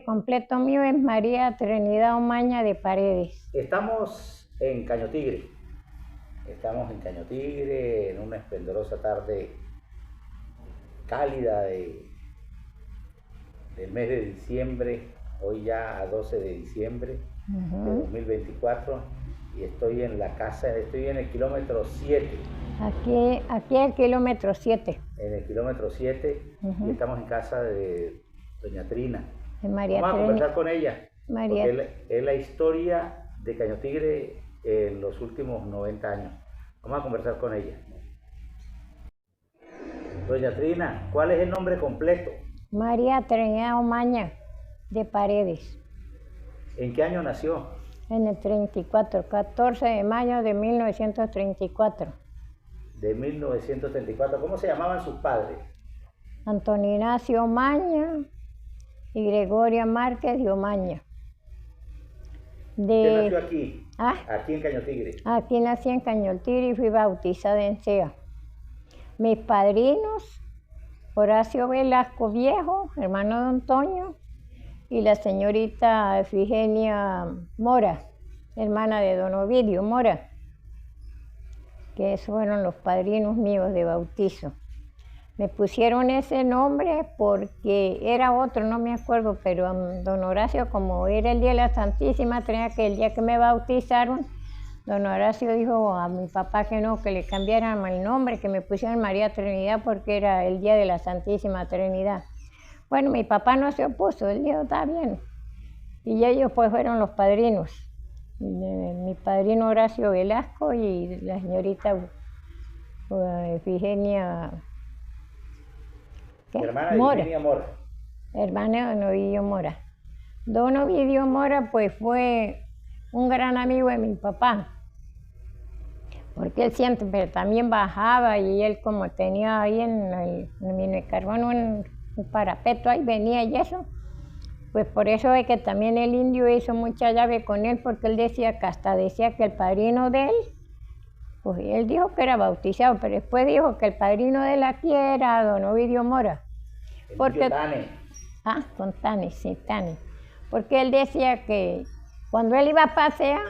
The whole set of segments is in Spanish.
nombre completo mío es María Trinidad Omaña de Paredes. Estamos en Caño Tigre. Estamos en Caño Tigre en una esplendorosa tarde cálida del mes de diciembre, hoy ya a 12 de diciembre de 2024, y estoy en la casa, estoy en el kilómetro 7. Aquí es el kilómetro 7. En el kilómetro 7, y estamos en casa de doña Trina. María Vamos a conversar con ella, María. porque es la historia de Caño Tigre en los últimos 90 años. Vamos a conversar con ella. Doña Trina, ¿cuál es el nombre completo? María Trinidad Omaña de Paredes. ¿En qué año nació? En el 34, 14 de mayo de 1934. De 1934. ¿Cómo se llamaban sus padres? Antonio Ignacio Omaña y Gregoria Márquez de Omaña. ¿Usted nació aquí? ¿Ah? Aquí en Caño Tigre. Aquí nací en Caño Tigre y fui bautizada en Sea. Mis padrinos, Horacio Velasco Viejo, hermano de Antonio, y la señorita Efigenia Mora, hermana de don Ovidio Mora, que esos fueron los padrinos míos de bautizo. Me pusieron ese nombre porque era otro, no me acuerdo, pero don Horacio, como era el día de la Santísima Trinidad, que el día que me bautizaron, don Horacio dijo a mi papá que no, que le cambiaran el nombre, que me pusieran María Trinidad porque era el día de la Santísima Trinidad. Bueno, mi papá no se opuso, él dijo, está bien. Y ellos pues fueron los padrinos. Mi padrino Horacio Velasco y la señorita Efigenia hermana de Mora. Efigenia Mora. Hermana de don Ovidio Mora. Don Ovidio Mora pues fue un gran amigo de mi papá, porque él siempre también bajaba y él como tenía ahí en el mino de carbón un parapeto ahí venía y eso, pues por eso es que también el indio hizo mucha llave con él, porque él decía que hasta decía que el padrino de él, pues él dijo que era bautizado, pero después dijo que el padrino de él aquí era don Ovidio Mora. Porque Tane. Ah, con Tane, sí, Tane. Porque él decía que cuando él iba a pasear,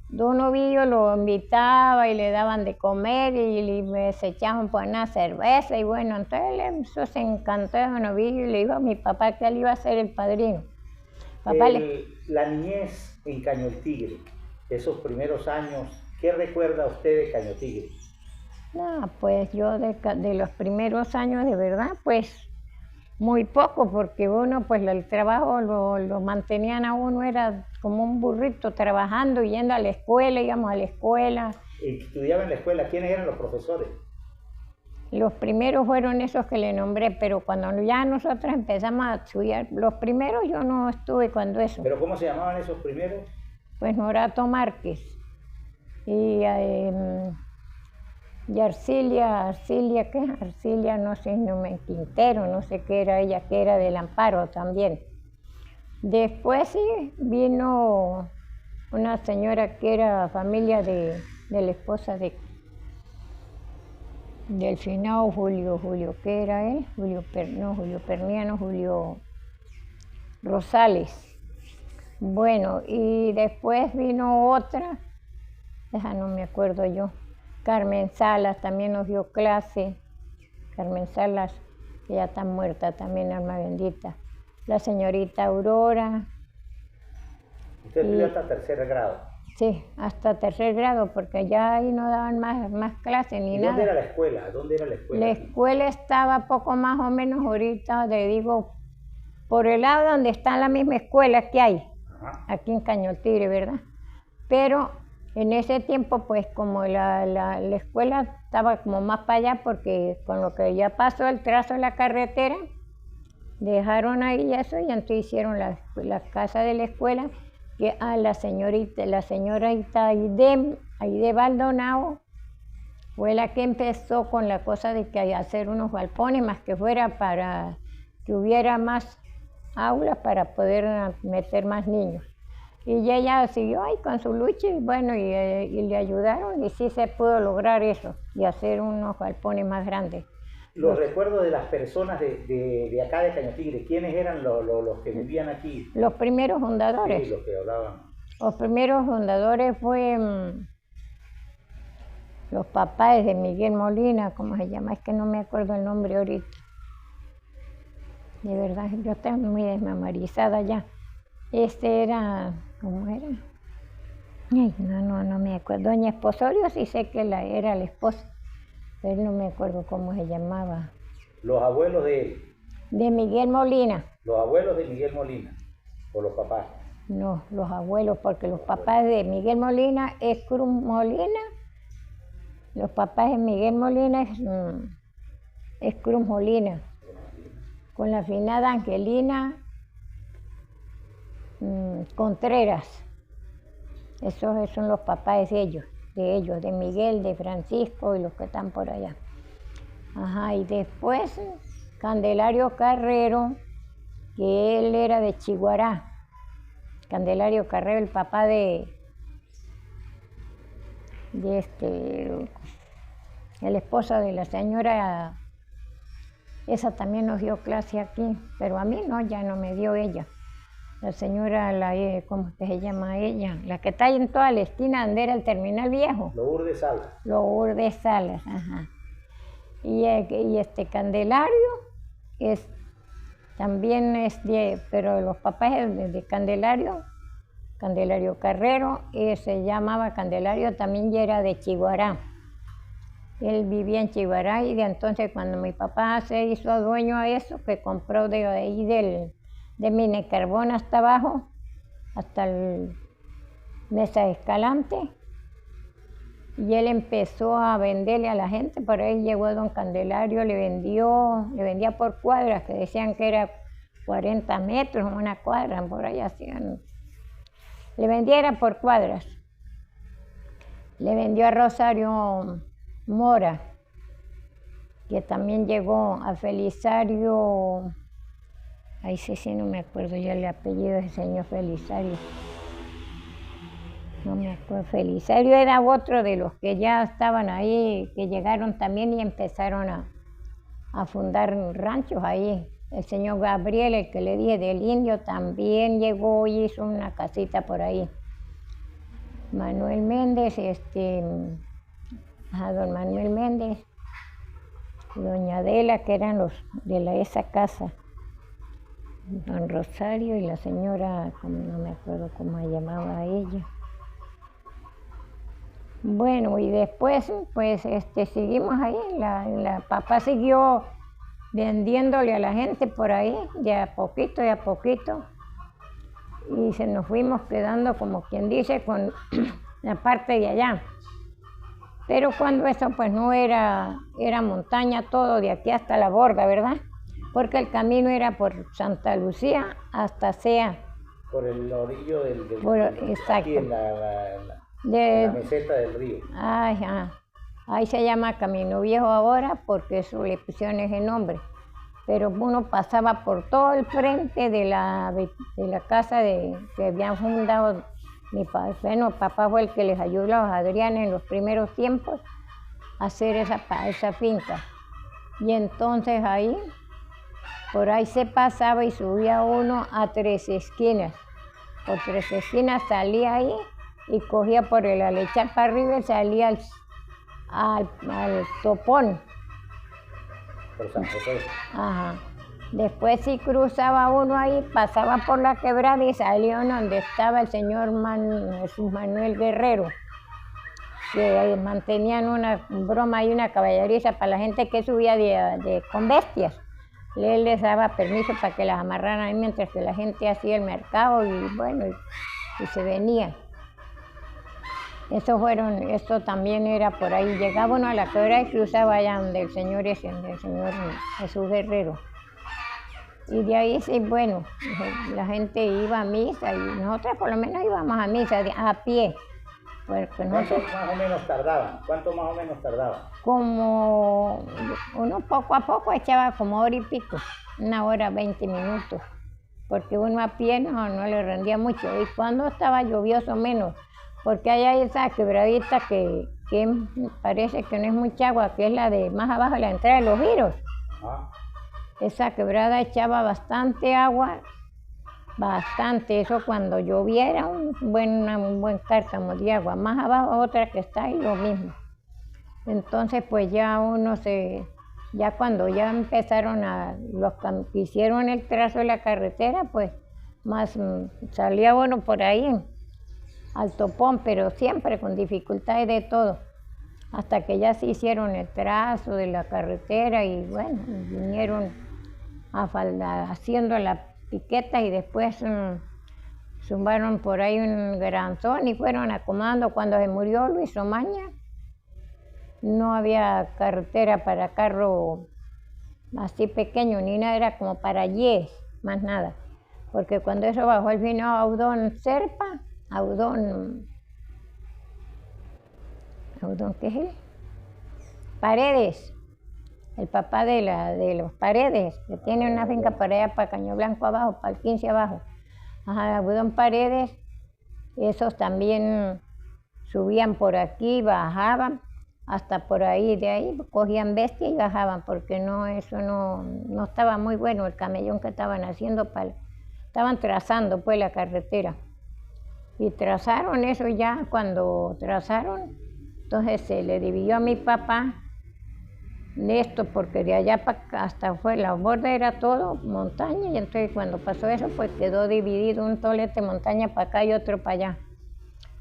don Ovidio lo invitaba y le daban de comer y se echaban por una cerveza y bueno, entonces eso se encantó de don Ovidio y le dijo a mi papá que él iba a ser el padrino. La niñez en Caño Tigre, esos primeros años, ¿qué recuerda usted de Caño Tigre? No, pues yo de los primeros años de verdad, pues muy poco, porque uno, pues el trabajo lo mantenían a uno, era como un burrito trabajando, yendo a la escuela, íbamos a la escuela. ¿Estudiaba en la escuela? ¿Quiénes eran los profesores? Los primeros fueron esos que le nombré, pero cuando ya nosotros empezamos a estudiar, los primeros yo no estuve cuando eso. ¿Pero cómo se llamaban esos primeros? Pues Norato Márquez y Arcilia, ¿qué? Arcilia, no sé, Quintero, no sé qué era ella, que era del Amparo también. Después sí vino una señora que era familia de la esposa del finado Julio, ¿qué era él? Julio Perniano, Julio Rosales. Bueno, y después vino otra, esa no me acuerdo yo. Carmen Salas también nos dio clase. Carmen Salas, que ya está muerta también, alma bendita. La señorita Aurora. ¿Usted estudió hasta tercer grado? Sí, hasta tercer grado, porque ya ahí no daban más clases ni nada. ¿Dónde era la escuela? ¿Dónde era la escuela? La escuela estaba poco más o menos ahorita, le digo, por el lado donde está la misma escuela que hay, aquí en Caño Tigre, ¿verdad? Pero en ese tiempo, pues como la escuela estaba como más para allá, porque con lo que ya pasó el trazo de la carretera, dejaron ahí eso y entonces hicieron la casa de la escuela, que a la señorita Aide Baldonado fue la que empezó con la cosa de que hacer unos galpones, más que fuera para que hubiera más aulas para poder meter más niños. Y ella siguió ahí con su lucha y bueno, y le ayudaron y sí se pudo lograr eso y hacer unos galpones más grandes. Los recuerdos de las personas de acá de Cañotigre, ¿quiénes eran los que vivían aquí? Los primeros fundadores. Sí, los que hablaban. Los primeros fundadores fueron los papás de Miguel Molina, ¿cómo se llama? Es que no me acuerdo el nombre ahorita. De verdad, yo estoy muy desmemorizada ya. Este era, ¿cómo era? Ay, no me acuerdo. Doña Esposorio sí sé que era la esposa, pero no me acuerdo cómo se llamaba. ¿Los abuelos de él? De Miguel Molina. ¿Los abuelos de Miguel Molina? ¿O los papás? No, los abuelos, porque los papás de Miguel Molina es Cruz Molina. Los papás de Miguel Molina es Cruz Molina. Con la finada Angelina Contreras. Esos son los papás de ellos, de Miguel, de Francisco y los que están por allá. Ajá, y después Candelario Carrero, que él era de Chiguará. Candelario Carrero, el papá el esposo de la señora, esa también nos dio clase aquí, pero a mí no, ya no me dio ella. La señora, ¿cómo es que se llama ella? La que está ahí en toda la esquina donde era el terminal viejo. Lourdes Salas. Lourdes Salas, ajá. Y Candelario también es pero los papás de Candelario Carrero, se llamaba Candelario, también ya era de Chiguará. Él vivía en Chiguará y de entonces cuando mi papá se hizo dueño a eso, que compró de ahí de Minecarbón hasta abajo, hasta el Mesa Escalante, y él empezó a venderle a la gente. Por ahí llegó don Candelario, le vendía por cuadras, que decían que era 40 metros una cuadra, por ahí hacían. Le vendiera por cuadras. Le vendió a Rosario Mora, que también llegó a Felisario. Ahí sí no me acuerdo ya el apellido del señor Felisario. No me acuerdo. Felisario era otro de los que ya estaban ahí, que llegaron también y empezaron a fundar ranchos ahí. El señor Gabriel, el que le dije del Indio, también llegó y hizo una casita por ahí. Manuel Méndez, don Manuel Méndez, doña Adela, que eran los de esa casa. Don Rosario y la señora, no me acuerdo cómo se llamaba ella. Bueno, y después, pues, seguimos ahí. La papá siguió vendiéndole a la gente por ahí, de a poquito, y se nos fuimos quedando, como quien dice, con la parte de allá. Pero cuando eso, pues, no era montaña todo, de aquí hasta la borda, ¿verdad? Porque el camino era por Santa Lucía hasta Sea. Por el orillo del exacto. Aquí en la meseta del río. Ajá. Ahí se llama Camino Viejo ahora porque eso le pusieron ese nombre. Pero uno pasaba por todo el frente de la casa que habían fundado mi padre. Bueno, papá fue el que les ayudó a los Adrianes en los primeros tiempos a hacer esa finca. Y entonces ahí, por ahí se pasaba y subía uno a Tres Esquinas. Por Tres Esquinas salía ahí y cogía por el Alechar para arriba y salía al Topón. Por San José. Ajá. Después si cruzaba uno ahí, pasaba por la quebrada y salía donde estaba el señor Jesús Manuel Guerrero, que mantenían una broma y una caballeriza para la gente que subía con bestias. Él les daba permiso para que las amarraran ahí mientras que la gente hacía el mercado y bueno, y se venía. Eso también era por ahí. Llegaba uno a la quebrada y cruzaba allá donde el señor Jesús Guerrero. Y de ahí sí, bueno, la gente iba a misa y nosotros por lo menos íbamos a misa a pie. ¿Cuánto más o menos tardaban? Como uno poco a poco echaba como hora y pico, 1 hora 20 minutos, porque uno a pie no le rendía mucho. Y cuando estaba lluvioso menos, porque hay esa quebradita que parece que no es mucha agua, que es la de más abajo de la entrada de los giros. Ajá. Esa quebrada echaba bastante agua, bastante, eso cuando lloviera un buen cárcamo de agua, más abajo otra que está ahí lo mismo. Entonces pues ya ya cuando ya empezaron los que hicieron el trazo de la carretera, pues más salía uno por ahí al topón, pero siempre con dificultades de todo, hasta que ya se hicieron el trazo de la carretera y bueno, vinieron haciendo la piqueta y después zumbaron por ahí un granzón y fueron acomodando. Cuando se murió Luis Omaña, no había carretera para carro así pequeño, ni nada, era como para 10, más nada. Porque cuando eso bajó el vino Audón Serpa, Audón, ¿qué es él? Paredes, el papá de los Paredes, que tiene una finca por allá para Caño Blanco abajo, para el 15 abajo. Ajá, Audón Paredes, esos también subían por aquí, bajaban, hasta por ahí, de ahí cogían bestia y bajaban, porque eso no estaba muy bueno el camellón que estaban haciendo, estaban trazando pues la carretera. Y trazaron eso ya, cuando trazaron, entonces se le dividió a mi papá esto, porque de allá hasta fue la borda era todo montaña, y entonces cuando pasó eso pues quedó dividido un tolete montaña para acá y otro para allá.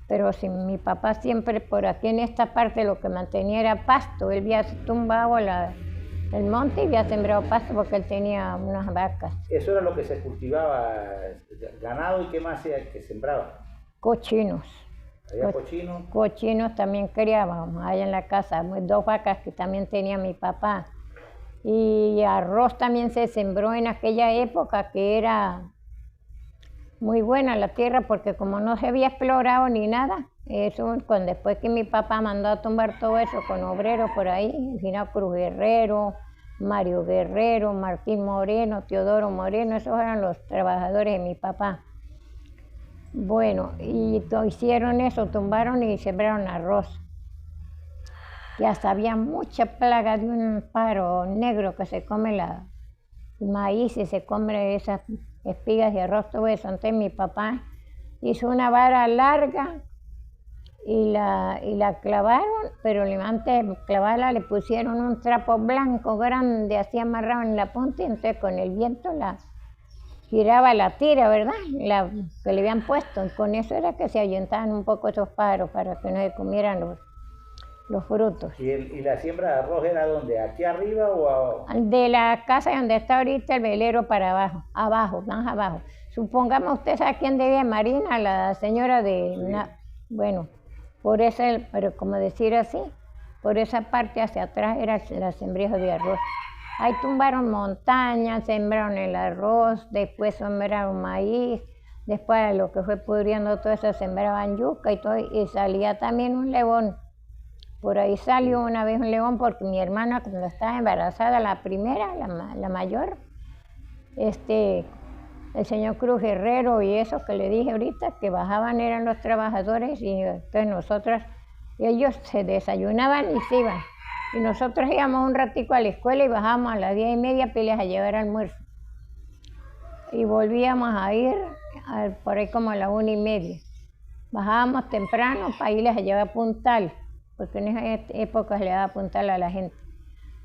Pero si mi papá siempre por aquí en esta parte lo que mantenía era pasto, él había tumbado el monte y había sembrado pasto porque él tenía unas vacas. Eso era lo que se cultivaba, ganado, y qué más que sembraba. Cochinos. ¿Había cochinos? Cochinos también criábamos allá en la casa, 2 vacas que también tenía mi papá. Y arroz también se sembró en aquella época, que era muy buena la tierra, porque como no se había explorado ni nada, eso después que mi papá mandó a tumbar todo eso con obreros por ahí, Gina Cruz Guerrero, Mario Guerrero, Martín Moreno, Teodoro Moreno, esos eran los trabajadores de mi papá. Bueno, y hicieron eso, tumbaron y sembraron arroz. Y hasta había mucha plaga de un pájaro negro que se come el maíz y se come esas espigas de arroz, todo eso. Entonces mi papá hizo una vara larga y la clavaron, pero antes de clavarla le pusieron un trapo blanco grande así amarrado en la punta, y entonces con el viento la giraba la tira, ¿verdad? Que le habían puesto, y con eso era que se ahuyentaban un poco esos pájaros para que no se comieran los frutos. ¿Y la siembra de arroz era dónde? ¿Aquí arriba o de la casa donde está ahorita el velero para abajo, más abajo? Supongamos, usted sabe quién debía, Marina, la señora de... Sí. Bueno, por esa, pero como decir así, por esa parte hacia atrás era la sembrío de arroz. Ahí tumbaron montañas, sembraron el arroz, después sembraron maíz, después lo que fue pudriendo todo eso sembraban yuca y todo, y salía también un león. Por ahí salió una vez un león porque mi hermana, cuando estaba embarazada, la primera, la mayor, el señor Cruz Guerrero y esos que le dije ahorita, que bajaban eran los trabajadores, y entonces nosotras, ellos se desayunaban y se iban. Y nosotros íbamos un ratico a la escuela y bajábamos a las 10:30 para irles a llevar almuerzo. Y volvíamos a ir por ahí como a las 1:30. Bajábamos temprano para irles a llevar puntal, porque en esa época se le daba puntal a la gente.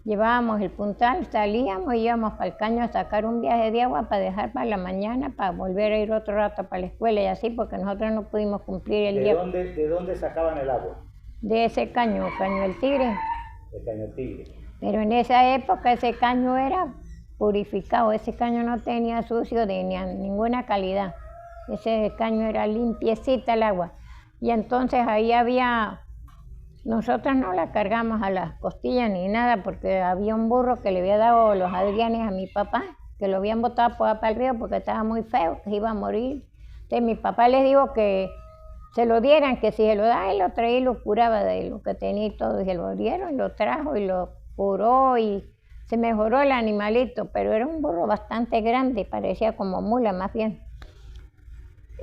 Llevábamos el puntal, salíamos y íbamos para el caño a sacar un viaje de agua para dejar para la mañana, para volver a ir otro rato para la escuela y así, porque nosotros no pudimos cumplir el día. ¿De dónde sacaban el agua? De ese caño del Tigre. El Caño del Tigre. Pero en esa época ese caño era purificado, ese caño no tenía sucio de ninguna calidad. Ese caño era limpiecita el agua. Y entonces ahí nosotros no la cargamos a las costillas ni nada, porque había un burro que le había dado los Adrianes a mi papá, que lo habían botado para el río porque estaba muy feo, que iba a morir. Entonces mi papá les dijo que se lo dieran, que si se lo da, él lo traía y lo curaba de lo que tenía y todo. Y se lo dieron, lo trajo y lo curó y se mejoró el animalito, pero era un burro bastante grande, parecía como mula más bien.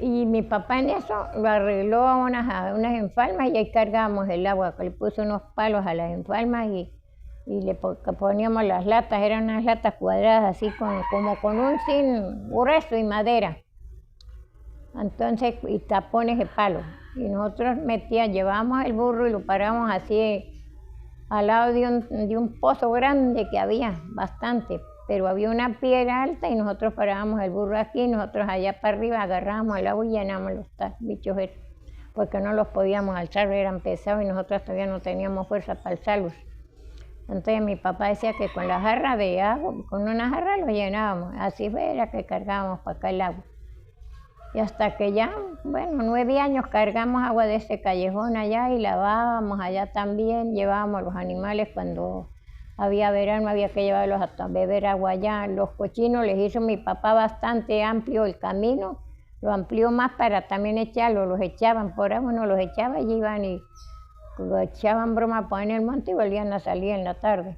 Y mi papá en eso lo arregló a unas empalmas y ahí cargábamos el agua, que le puso unos palos a las empalmas y le poníamos las latas, eran unas latas cuadradas así como con un zinc grueso y madera. Entonces, y tapones de palo. Y nosotros llevábamos el burro y lo parábamos así al lado de un pozo grande que había, bastante. Pero había una piedra alta y nosotros parábamos el burro aquí y nosotros allá para arriba agarrábamos el agua y llenábamos los bichos esos, porque no los podíamos alzar, eran pesados y nosotros todavía no teníamos fuerza para alzarlos. Entonces mi papá decía que con la jarra de agua, con una jarra lo llenábamos, así era que cargábamos para acá el agua. Y hasta que ya, bueno, 9 años cargamos agua de ese callejón allá y lavábamos allá también, llevábamos los animales cuando había verano, había que llevarlos a beber agua allá. Los cochinos les hizo mi papá bastante amplio el camino, lo amplió más para también echarlos, los echaban por agua, uno los echaba y iban y echaban broma por en el monte y volvían a salir en la tarde.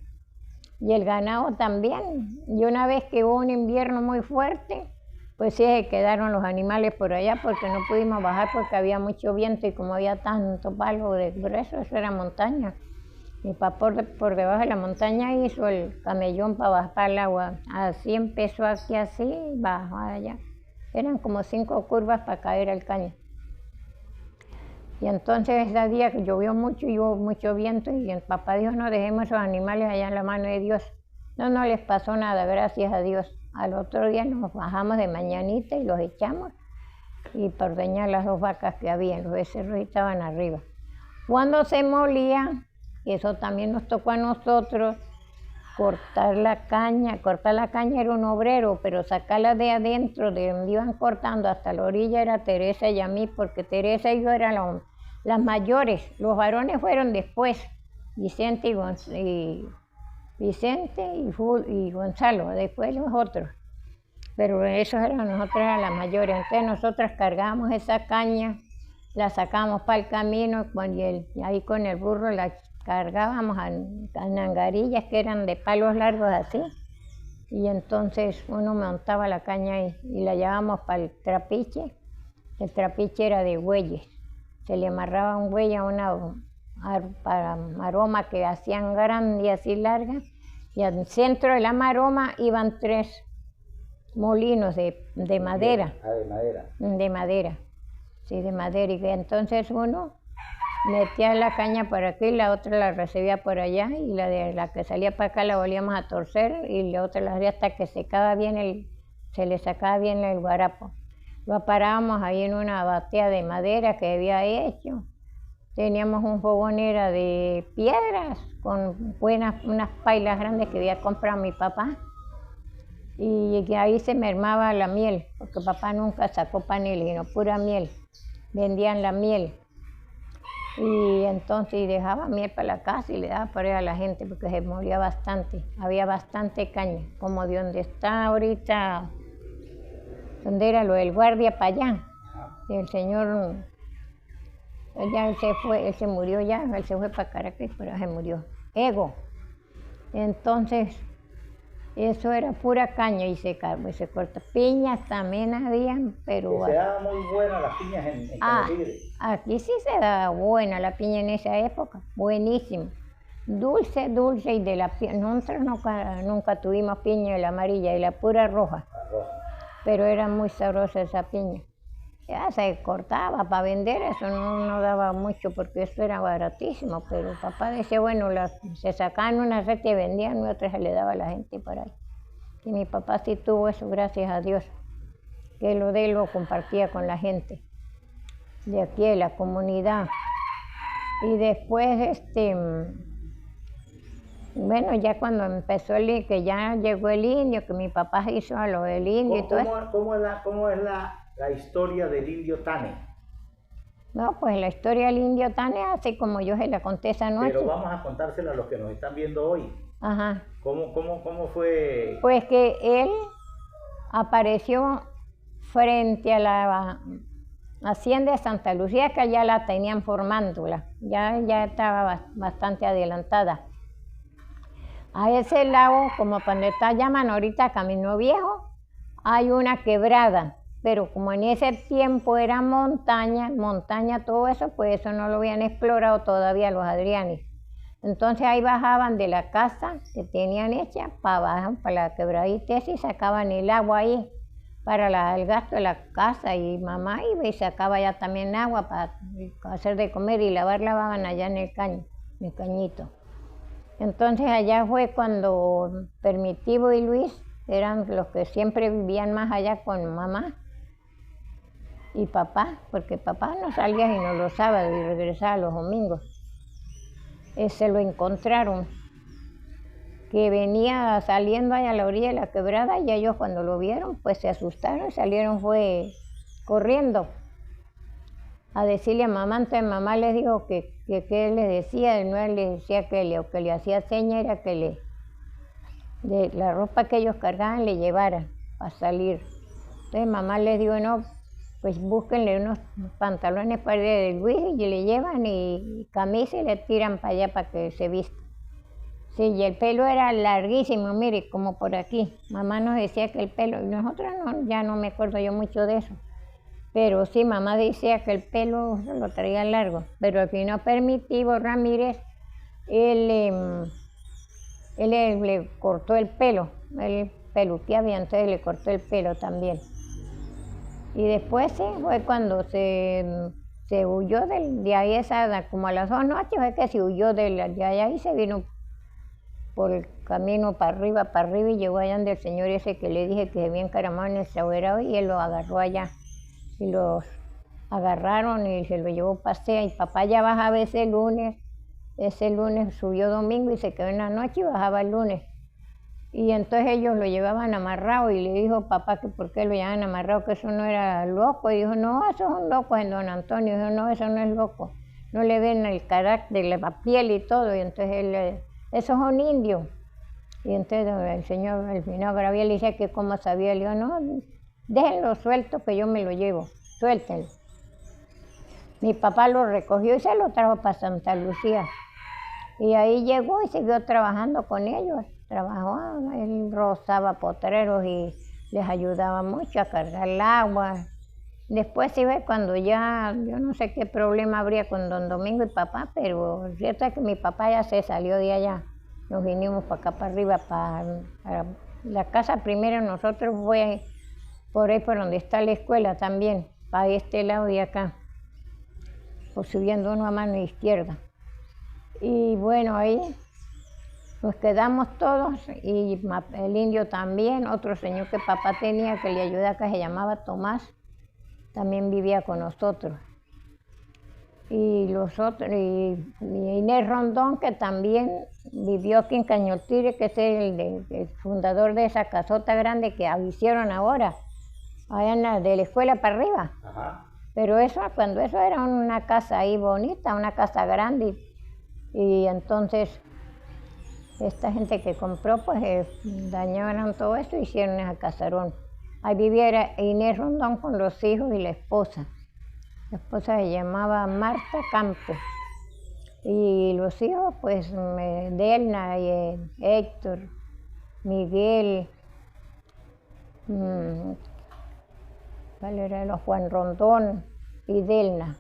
Y el ganado también, y una vez que hubo un invierno muy fuerte, pues sí se quedaron los animales por allá porque no pudimos bajar porque había mucho viento y como había tanto palo de grueso, eso era montaña. Mi papá por debajo de la montaña hizo el camellón para bajar el agua. Así empezó aquí así, bajó allá. Eran como 5 curvas para caer al caño. Y entonces ese día que llovió mucho y hubo mucho viento y el papá dijo, no dejemos esos animales allá en la mano de Dios. No les pasó nada, gracias a Dios. Al otro día nos bajamos de mañanita y los echamos y para ordeñar las 2 vacas que había, los becerros estaban arriba. Cuando se molía, eso también nos tocó a nosotros, cortar la caña era un obrero, pero sacarla de adentro, de donde iban cortando hasta la orilla era Teresa y a mí, porque Teresa y yo eran las mayores, los varones fueron después, Vicente y Gonzalo, después los otros, pero nosotros eran las mayores, entonces nosotras cargábamos esa caña, la sacábamos para el camino y ahí con el burro la cargábamos a nangarillas que eran de palos largos así, y entonces uno montaba la caña ahí y la llevábamos para el trapiche era de bueyes, se le amarraba un buey a una maroma que hacían grande y así larga, y al centro de la maroma iban 3 molinos de madera. De madera. De madera, sí, de madera, y entonces uno metía la caña por aquí, la otra la recibía por allá, y la que salía para acá la volvíamos a torcer, y la otra la hacía hasta que se le sacaba bien el guarapo. Lo parábamos ahí en una batea de madera que había hecho. Teníamos un fogonera de piedras con unas pailas grandes que había comprado mi papá. Y ahí se mermaba la miel, porque papá nunca sacó panela, sino pura miel. Vendían la miel. Y entonces dejaba miel para la casa y le daba para ir a la gente porque se molía bastante. Había bastante caña, como de donde está ahorita, donde era lo del guardia para allá. Y el señor... él se murió ya, él se fue para Caracas, pero se murió. Ego. Entonces, eso era pura caña y se corta. Piñas también habían, pero... Se daba muy buena las piñas en Cañatigre. Aquí sí se daba buena la piña en esa época, buenísima. Dulce, y de la piña. Nosotros nunca tuvimos piña de la amarilla y la pura roja. Pero era muy sabrosa esa piña. Ya se cortaba para vender, eso no daba mucho porque eso era baratísimo, pero papá decía, bueno, se sacaban una red y vendían y otras se le daba a la gente por ahí. Y mi papá sí tuvo eso, gracias a Dios, que lo de él lo compartía con la gente de aquí, de la comunidad. Y después, bueno, ya cuando empezó que ya llegó el indio, que mi papá hizo a lo del indio y todo eso. ¿Cómo es la historia del indio Tane? No, pues la historia del indio Tane, así como yo se la conté esa noche. Pero vamos a contársela a los que nos están viendo hoy. Ajá. ¿Cómo fue? Pues que él apareció frente a la hacienda de Santa Lucía, que ya la tenían formándola, ya estaba bastante adelantada. A ese lado, como donde llaman ahorita Camino Viejo, hay una quebrada, pero como en ese tiempo era montaña, todo eso, pues eso no lo habían explorado todavía los Adrianes. Entonces ahí bajaban de la casa que tenían hecha para abajo, para la quebradita esa, y sacaban el agua ahí para el gasto de la casa, y mamá iba y sacaba ya también agua para hacer de comer y lavaban allá en el cañito. Entonces allá fue cuando Permitivo y Luis eran los que siempre vivían más allá con mamá y papá, porque papá no salía sino los sábados y regresaba los domingos. Se lo encontraron, que venía saliendo allá a la orilla de la quebrada, y ellos cuando lo vieron pues se asustaron y salieron fue corriendo a decirle a mamá. Entonces mamá les dijo que le decía, no le decía que le hacía seña era que de la ropa que ellos cargaban le llevara para salir. Entonces mamá les dijo, no, pues búsquenle unos pantalones para de Luis y le llevan y camisa y le tiran para allá para que se vista. Sí, y el pelo era larguísimo, mire, como por aquí. Mamá nos decía que el pelo, y nosotros no, ya no me acuerdo yo mucho de eso. Pero sí, mamá decía que el pelo lo traía largo. Pero al final Permitivo Ramírez, él le cortó el pelo. Él peluqueaba y entonces le cortó el pelo también. Y después sí, fue cuando se huyó de ahí, como a las 2 noches, fue que se huyó de allá y se vino por el camino para arriba y llegó allá donde el señor ese que le dije que se había encaramado en el sahuerado, y él lo agarró allá. Y los agarraron y se lo llevó pasea, y papá ya bajaba ese lunes subió domingo y se quedó en la noche y bajaba el lunes. Y entonces ellos lo llevaban amarrado y le dijo papá que por qué lo llevaban amarrado, que eso no era loco. Y dijo, no, eso es un loco en don Antonio. Dijo, no, eso no es loco. No le ven el carácter, la piel y todo. Y entonces él, eso es un indio. Y entonces el señor, el señor Gabriel, le dice que cómo sabía. Le dijo, no, déjenlo suelto que yo me lo llevo, suéltenlo. Mi papá lo recogió y se lo trajo para Santa Lucía. Y ahí llegó y siguió trabajando con ellos. Trabajó, él rozaba potreros y les ayudaba mucho a cargar el agua. Después sí ve cuando ya, yo no sé qué problema habría con don Domingo y papá, pero cierto es que mi papá ya se salió de allá. Nos vinimos para acá para arriba, para la casa primero nosotros fue por ahí por donde está la escuela también, para este lado de acá, pues subiendo uno a mano izquierda. Y bueno, ahí nos quedamos todos, y el indio también, otro señor que papá tenía que le ayudaba, que se llamaba Tomás, también vivía con nosotros. Y los otros, y Inés Rondón, que también vivió aquí en Cañoltire, que es el fundador de esa casota grande que hicieron ahora, allá de la escuela para arriba. Ajá. Pero eso, cuando eso era una casa ahí bonita, una casa grande, y entonces esta gente que compró, pues dañaron todo eso y hicieron ese casarón. Ahí vivía Inés Rondón con los hijos y la esposa. La esposa se llamaba Marta Campos. Y los hijos, pues Delna y Héctor, Miguel, ¿cuál era? Juan Rondón y Delna.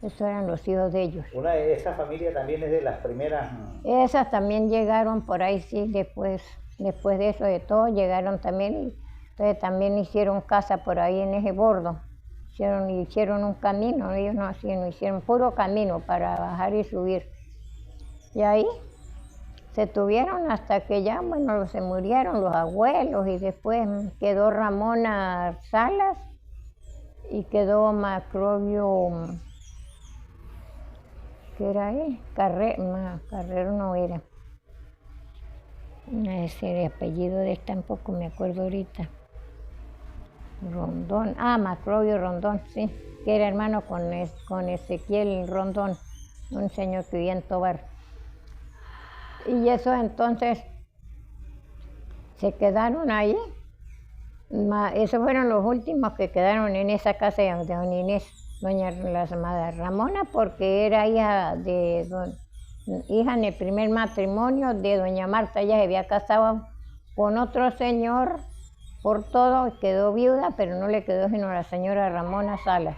Esos eran los hijos de ellos. Esa familia también es de las primeras. Esas también llegaron por ahí, sí, después de eso de todo, llegaron también. Y entonces también hicieron casa por ahí en ese bordo. Hicieron un camino, ellos no hicieron puro camino para bajar y subir. Y ahí se tuvieron hasta que ya, bueno, se murieron los abuelos, y después quedó Ramona Salas y quedó Macrobio, ¿qué era ahí? Carrero no era. Ese apellido de él tampoco me acuerdo ahorita. Rondón, Macrobio Rondón, sí, que era hermano con Ezequiel Rondón, un señor que vivía en Tobar. Y eso entonces se quedaron ahí. Esos fueron los últimos que quedaron en esa casa de don Inés, doña Ramona, porque era hija en el primer matrimonio de doña Marta. Ella se había casado con otro señor por todo, quedó viuda, pero no le quedó sino la señora Ramona Salas.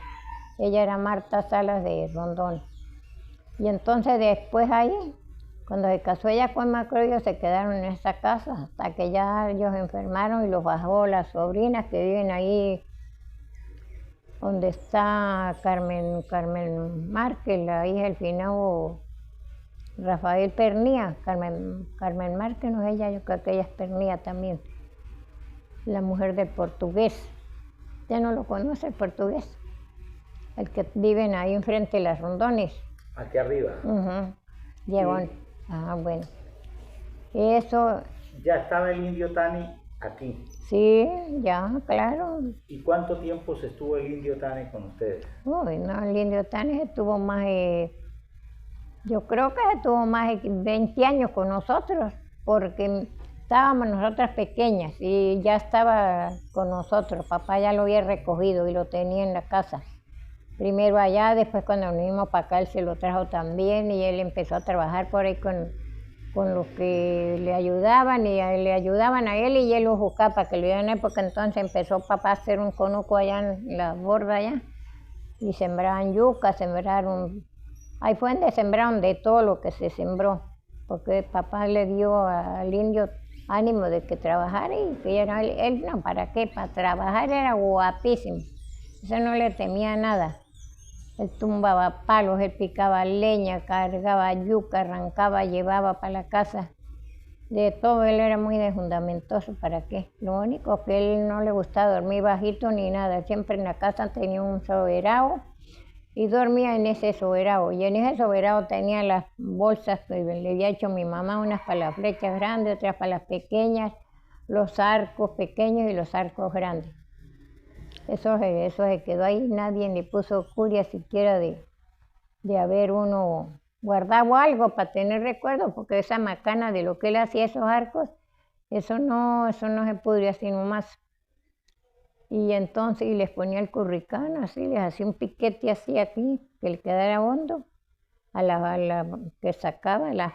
Ella era Marta Salas de Rondón. Y entonces después ahí, cuando se casó ella con Macroyo, se quedaron en esa casa hasta que ya ellos enfermaron y los bajó las sobrinas que viven ahí donde está Carmen Márquez, la hija del finado Rafael Pernía. Carmen Márquez no es ella, yo creo que ella es Pernía también, la mujer del portugués. ¿Ya no lo conoce el portugués? El que viven ahí enfrente de las Rondones. Aquí arriba. Llegó. Bueno. Eso. ¿Ya estaba el indio Tani aquí? Sí, ya, claro. ¿Y cuánto tiempo se estuvo el indio Tani con ustedes? Uy, no, el indio Tani estuvo más yo creo que estuvo más de 20 años con nosotros, porque estábamos nosotras pequeñas y ya estaba con nosotros. Papá ya lo había recogido y lo tenía en la casa. Primero allá, después cuando nos vinimos para acá él se lo trajo también y él empezó a trabajar por ahí con los que le ayudaban y le ayudaban a él y él los buscaba para que lo dieran a él, porque entonces empezó papá a hacer un conuco allá en la borda allá y sembraban yuca, sembraron, ahí fue donde sembraron de todo lo que se sembró, porque papá le dio al indio ánimo de que trabajara y que él no, ¿para qué? Para trabajar era guapísimo, eso no le temía nada. Él tumbaba palos, él picaba leña, cargaba yuca, arrancaba, llevaba para la casa. De todo, él era muy desfundamentoso, ¿para qué? Lo único que él no le gustaba dormir bajito ni nada. Siempre en la casa tenía un soberano y dormía en ese soberano. Y en ese soberano tenía las bolsas que le había hecho mi mamá, unas para las flechas grandes, otras para las pequeñas, los arcos pequeños y los arcos grandes. Eso se quedó ahí, nadie le puso curia siquiera de haber uno guardado algo para tener recuerdo, porque esa macana de lo que él hacía esos arcos, eso no se pudría así nomás. Y entonces y les ponía el curricán así, les hacía un piquete así aquí, que le quedara hondo, a la que sacaba las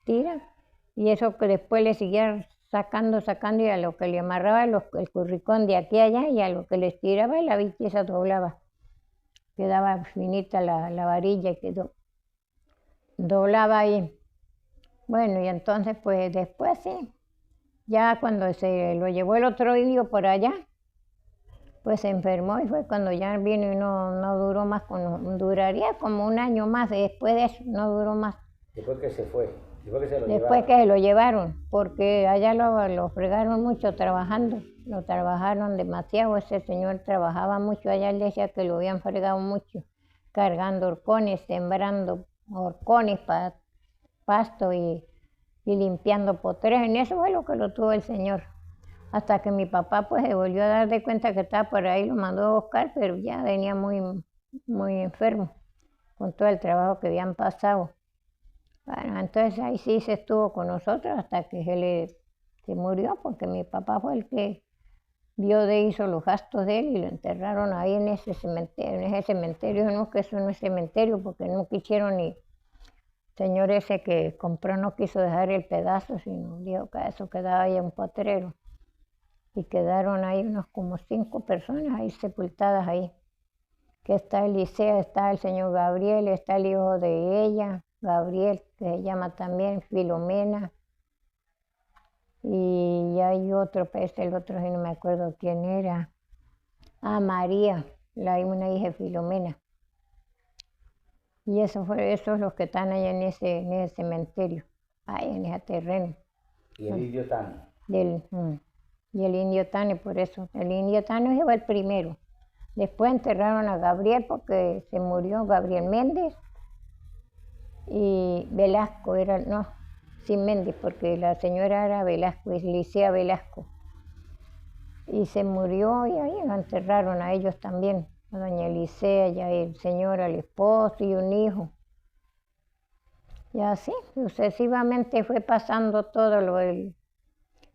tiras, y eso que después le seguía sacando y a lo que le amarraba el curricón de aquí a allá y a lo que le estiraba la bicha doblaba. Quedaba finita la varilla y quedó. Doblaba ahí. Bueno, y entonces pues después sí, ya cuando se lo llevó el otro indio por allá, pues se enfermó y fue cuando ya vino y no duró más, duraría como un año más, después de eso no duró más. Después que se fue. Después que se lo llevaron, porque allá lo fregaron mucho trabajando, lo trabajaron demasiado, ese señor trabajaba mucho, allá él decía que lo habían fregado mucho, cargando horcones, sembrando horcones para pasto y limpiando potreros, en eso fue lo que lo tuvo el señor, hasta que mi papá pues se volvió a dar de cuenta que estaba por ahí, lo mandó a buscar, pero ya venía muy enfermo, con todo el trabajo que habían pasado. Bueno, entonces ahí sí se estuvo con nosotros hasta que se murió, porque mi papá fue el que hizo los gastos de él y lo enterraron ahí en ese cementerio, no, que eso no es cementerio, porque no quisieron ni, el señor ese que compró no quiso dejar el pedazo, sino dijo que eso quedaba ahí en un potrero. Y quedaron ahí unos como 5 personas ahí sepultadas ahí. Que está Elisea, está el señor Gabriel, está el hijo de ella, Gabriel, que se llama también Filomena, y hay otro, pues el otro sí no me acuerdo quién era, María, una hija de Filomena, y esos los que están ahí en ese cementerio, ahí en ese terreno. ¿Y el indio Tani? Y el indio Tani, por eso, el indio Tani fue el primero. Después enterraron a Gabriel porque se murió Gabriel Méndez, y Velasco sin Méndez, porque la señora era Velasco, Elisea Velasco. Y se murió y ahí lo enterraron a ellos también, a doña Elisea y el señor, al esposo y un hijo. Y así, sucesivamente fue pasando todo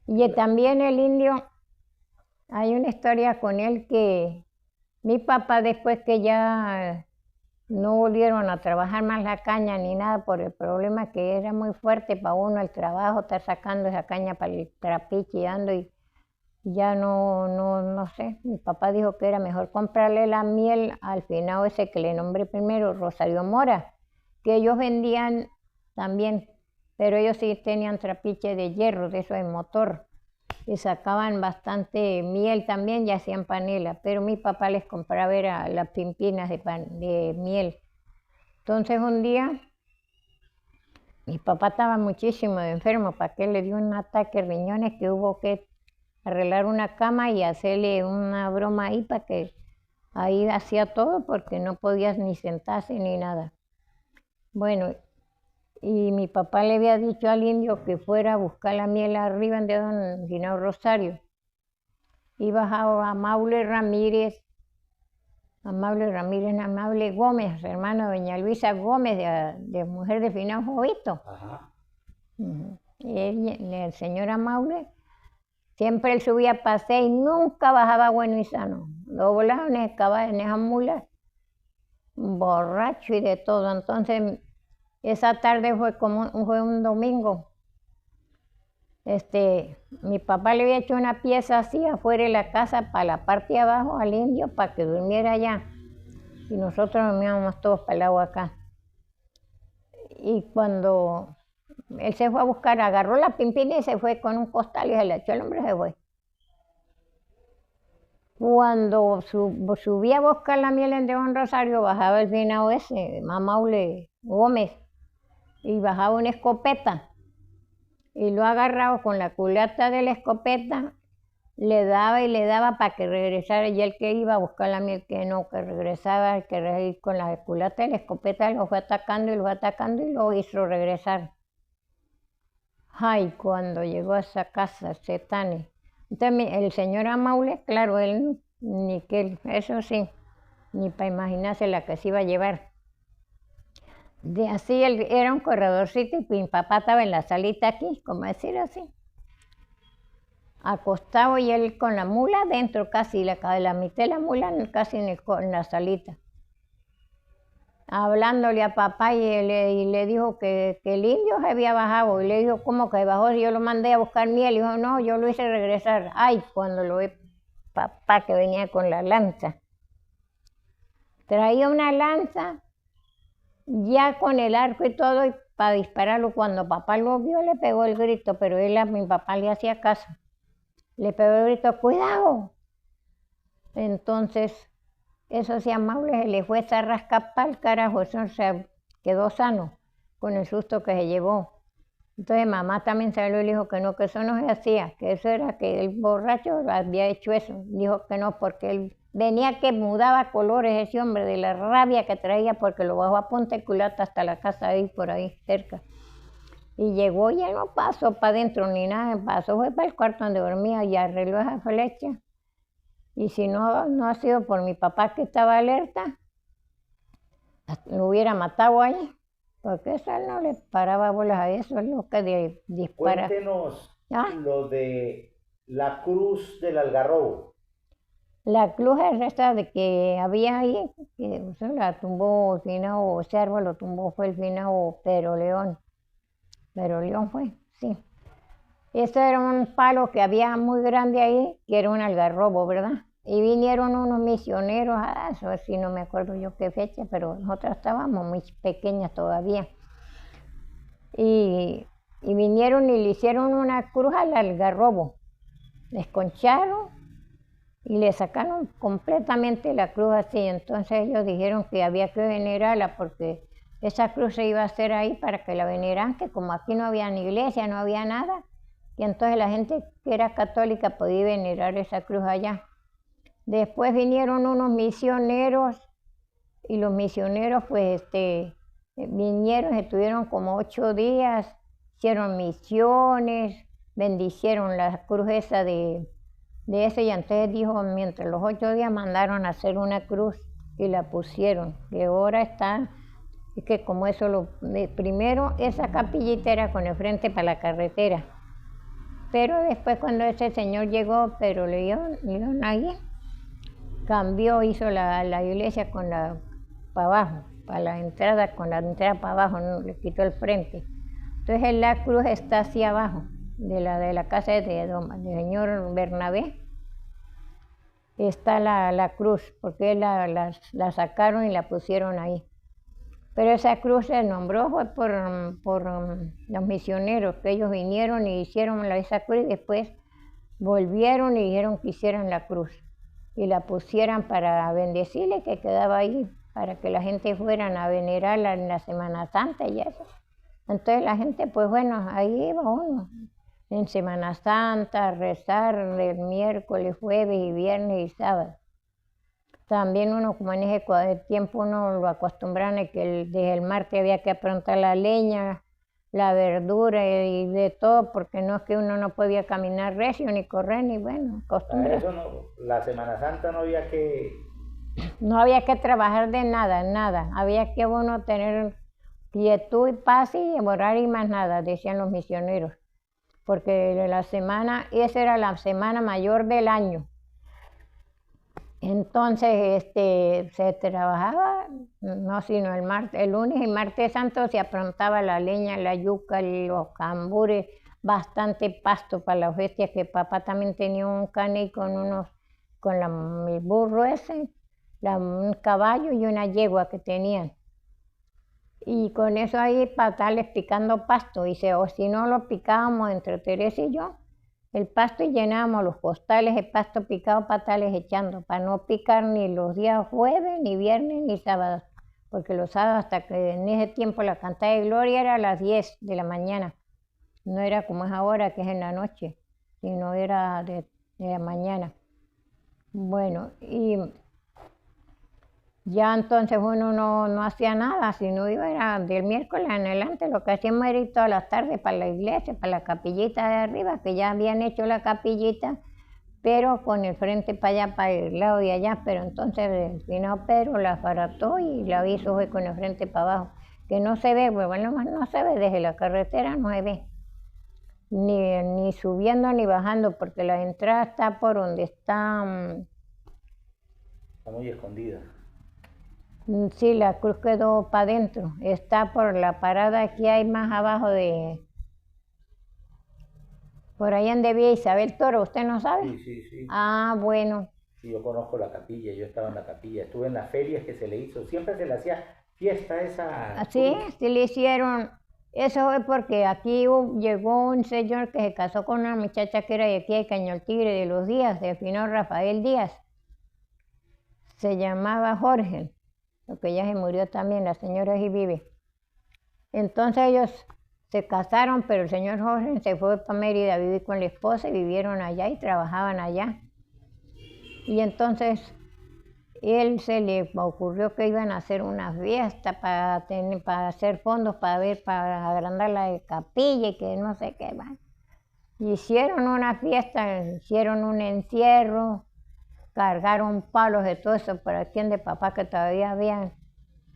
Y también el indio, hay una historia con él que mi papá, después que ya no volvieron a trabajar más la caña ni nada por el problema que era muy fuerte para uno el trabajo, estar sacando esa caña para el trapiche y ya no sé, mi papá dijo que era mejor comprarle la miel al finado ese que le nombré primero, Rosario Mora, que ellos vendían también, pero ellos sí tenían trapiche de hierro, de eso de motor, y sacaban bastante miel también y hacían panela, pero mi papá les compraba era las pimpinas de miel. Entonces un día mi papá estaba muchísimo enfermo, para que le dio un ataque de riñones que hubo que arreglar una cama y hacerle una broma ahí para que ahí hacía todo porque no podía ni sentarse ni nada. Bueno, y mi papá le había dicho al indio que fuera a buscar la miel arriba de don Ginao Rosario. Y bajaba a Maule Ramírez, Maule Gómez, hermano de doña Luisa Gómez, de mujer de Finao Jovito. Ajá. Y el señor Maule, siempre él subía a paseo y nunca bajaba bueno y sano. Lo volaban en esa mula, borracho y de todo. Entonces, esa tarde fue un domingo. Mi papá le había hecho una pieza así afuera de la casa para la parte de abajo al indio para que durmiera allá. Y nosotros dormíamos todos pelados acá. Y cuando él se fue a buscar, agarró la pimpina y se fue con un costal y se le echó, el hombre se fue. Cuando subía a buscar la miel en don Rosario, bajaba el finado ese, Maule Gómez, y bajaba una escopeta. Y lo agarraba con la culata de la escopeta, le daba para que regresara, y el que iba a buscar la miel que no, que regresaba, que con la culata de la escopeta lo fue atacando y lo hizo regresar. Ay, cuando llegó a esa casa, Setane. Entonces el señor Maule, claro, él ni que eso sí, ni para imaginarse la que se iba a llevar. De así él era un corredorcito y mi papá estaba en la salita aquí, como decir así, acostado y él con la mula dentro casi, la mitad de la mula casi en la salita, hablándole a papá y le dijo que el indio se había bajado y le dijo, ¿cómo que bajó? Yo lo mandé a buscar miel y dijo, no, yo lo hice regresar. Ay, cuando lo vi papá que venía con la lanza, traía una lanza ya con el arco y todo y para dispararlo. Cuando papá lo vio le pegó el grito, pero él a mi papá le hacía caso. Le pegó el grito, ¡cuidado! Entonces, eso se Maule se le fue esa rascapa al carajo, eso se quedó sano con el susto que se llevó. Entonces mamá también salió y le dijo que no, que eso no se hacía, que eso era que el borracho había hecho eso. Dijo que no, porque él venía que mudaba colores ese hombre de la rabia que traía porque lo bajó a punta y culata hasta la casa ahí por ahí cerca. Y llegó y él no pasó para adentro ni nada, pasó fue para el cuarto donde dormía y arregló esa flecha. Y si no ha sido por mi papá que estaba alerta, lo hubiera matado ahí, porque eso él no le paraba bolas a eso, es lo que dispara. Cuéntenos lo de la cruz del Algarrobo. La cruz es esta de que había ahí, que se la tumbó el finado, ese árbol lo tumbó fue el finado Pedro León. Pedro León fue, sí. Ese era un palo que había muy grande ahí, que era un algarrobo, ¿verdad? Y vinieron unos misioneros, eso sí, no me acuerdo yo qué fecha, pero nosotras estábamos muy pequeñas todavía. Y vinieron y le hicieron una cruz al algarrobo. Le esconcharon y le sacaron completamente la cruz así. Entonces ellos dijeron que había que venerarla porque esa cruz se iba a hacer ahí para que la veneraran, que como aquí no había ni iglesia, no había nada, y entonces la gente que era católica podía venerar esa cruz allá. Después vinieron unos misioneros y los misioneros pues vinieron, estuvieron como 8 días, hicieron misiones, bendicieron la cruz esa de ese y entonces dijo, mientras los 8 días mandaron a hacer una cruz y la pusieron, que ahora está, es que como eso primero esa capillita era con el frente para la carretera, pero después cuando ese señor llegó, pero León ahí, cambió, hizo la iglesia con para abajo, para la entrada, con la entrada para abajo, no, le quitó el frente. Entonces la cruz está hacia abajo, de la casa del señor Bernabé, está la cruz, porque la sacaron y la pusieron ahí. Pero esa cruz se nombró fue por los misioneros, que ellos vinieron y hicieron esa cruz y después volvieron y dijeron que hicieran la cruz y la pusieran para bendecirle, que quedaba ahí, para que la gente fueran a venerarla en la Semana Santa y eso. Entonces la gente, pues bueno, ahí iba uno, en Semana Santa, a rezar el miércoles, jueves y viernes y sábado. También uno, como en ese tiempo, uno lo acostumbraron a que desde el martes había que aprontar la leña, la verdura y de todo, porque no es que uno no podía caminar recio, ni correr, ni bueno, costumbre. Eso no, la Semana Santa no había que... No había que trabajar de nada, nada. Había que uno tener quietud y paz y orar y más nada, decían los misioneros. Porque esa era la semana mayor del año. Entonces se trabajaba, no sino el lunes y martes santo se aprontaba la leña, la yuca, los cambures, bastante pasto para las bestias, que papá también tenía un caney con el burro ese, un caballo y una yegua que tenían. Y con eso ahí para estarles picando pasto, o si no lo picábamos entre Teresa y yo, el pasto y llenábamos los costales de pasto picado para estarles echando, para no picar ni los días jueves, ni viernes, ni sábados, porque los sábados hasta que en ese tiempo la cantada de gloria era a las 10 de la mañana, no era como es ahora que es en la noche, sino era de la mañana. Bueno, y ya entonces uno no hacía nada, sino era del miércoles en adelante, lo que hacíamos era ir todas las tardes para la iglesia, para la capillita de arriba, que ya habían hecho la capillita, pero con el frente para allá, para el lado de allá, pero entonces el finado Pedro la barató y la hizo hoy con el frente para abajo, que no se ve, bueno, no se ve desde la carretera, no se ve, ni subiendo ni bajando, porque la entrada está por donde está... Está muy escondida. Sí, la cruz quedó para adentro. Está por la parada que hay más abajo por ahí donde vi Isabel Toro, ¿usted no sabe? Sí. Ah, bueno. Sí, yo conozco la capilla, yo estaba en la capilla, estuve en las ferias que se le hizo, siempre se le hacía fiesta esa. Sí le hicieron. Eso fue porque aquí llegó un señor que se casó con una muchacha que era de aquí de Caño el Tigre de los Díaz, de finado Rafael Díaz. Se llamaba Jorge. Porque ella se murió también, la señora sí vive. Entonces ellos se casaron, pero el señor Jorge se fue para Mérida a vivir con la esposa y vivieron allá y trabajaban allá. Y entonces él se le ocurrió que iban a hacer una fiesta para hacer fondos, para agrandar la capilla y que no sé qué más. Hicieron una fiesta, hicieron un encierro, cargaron palos de todo eso por aquí de papá que todavía habían,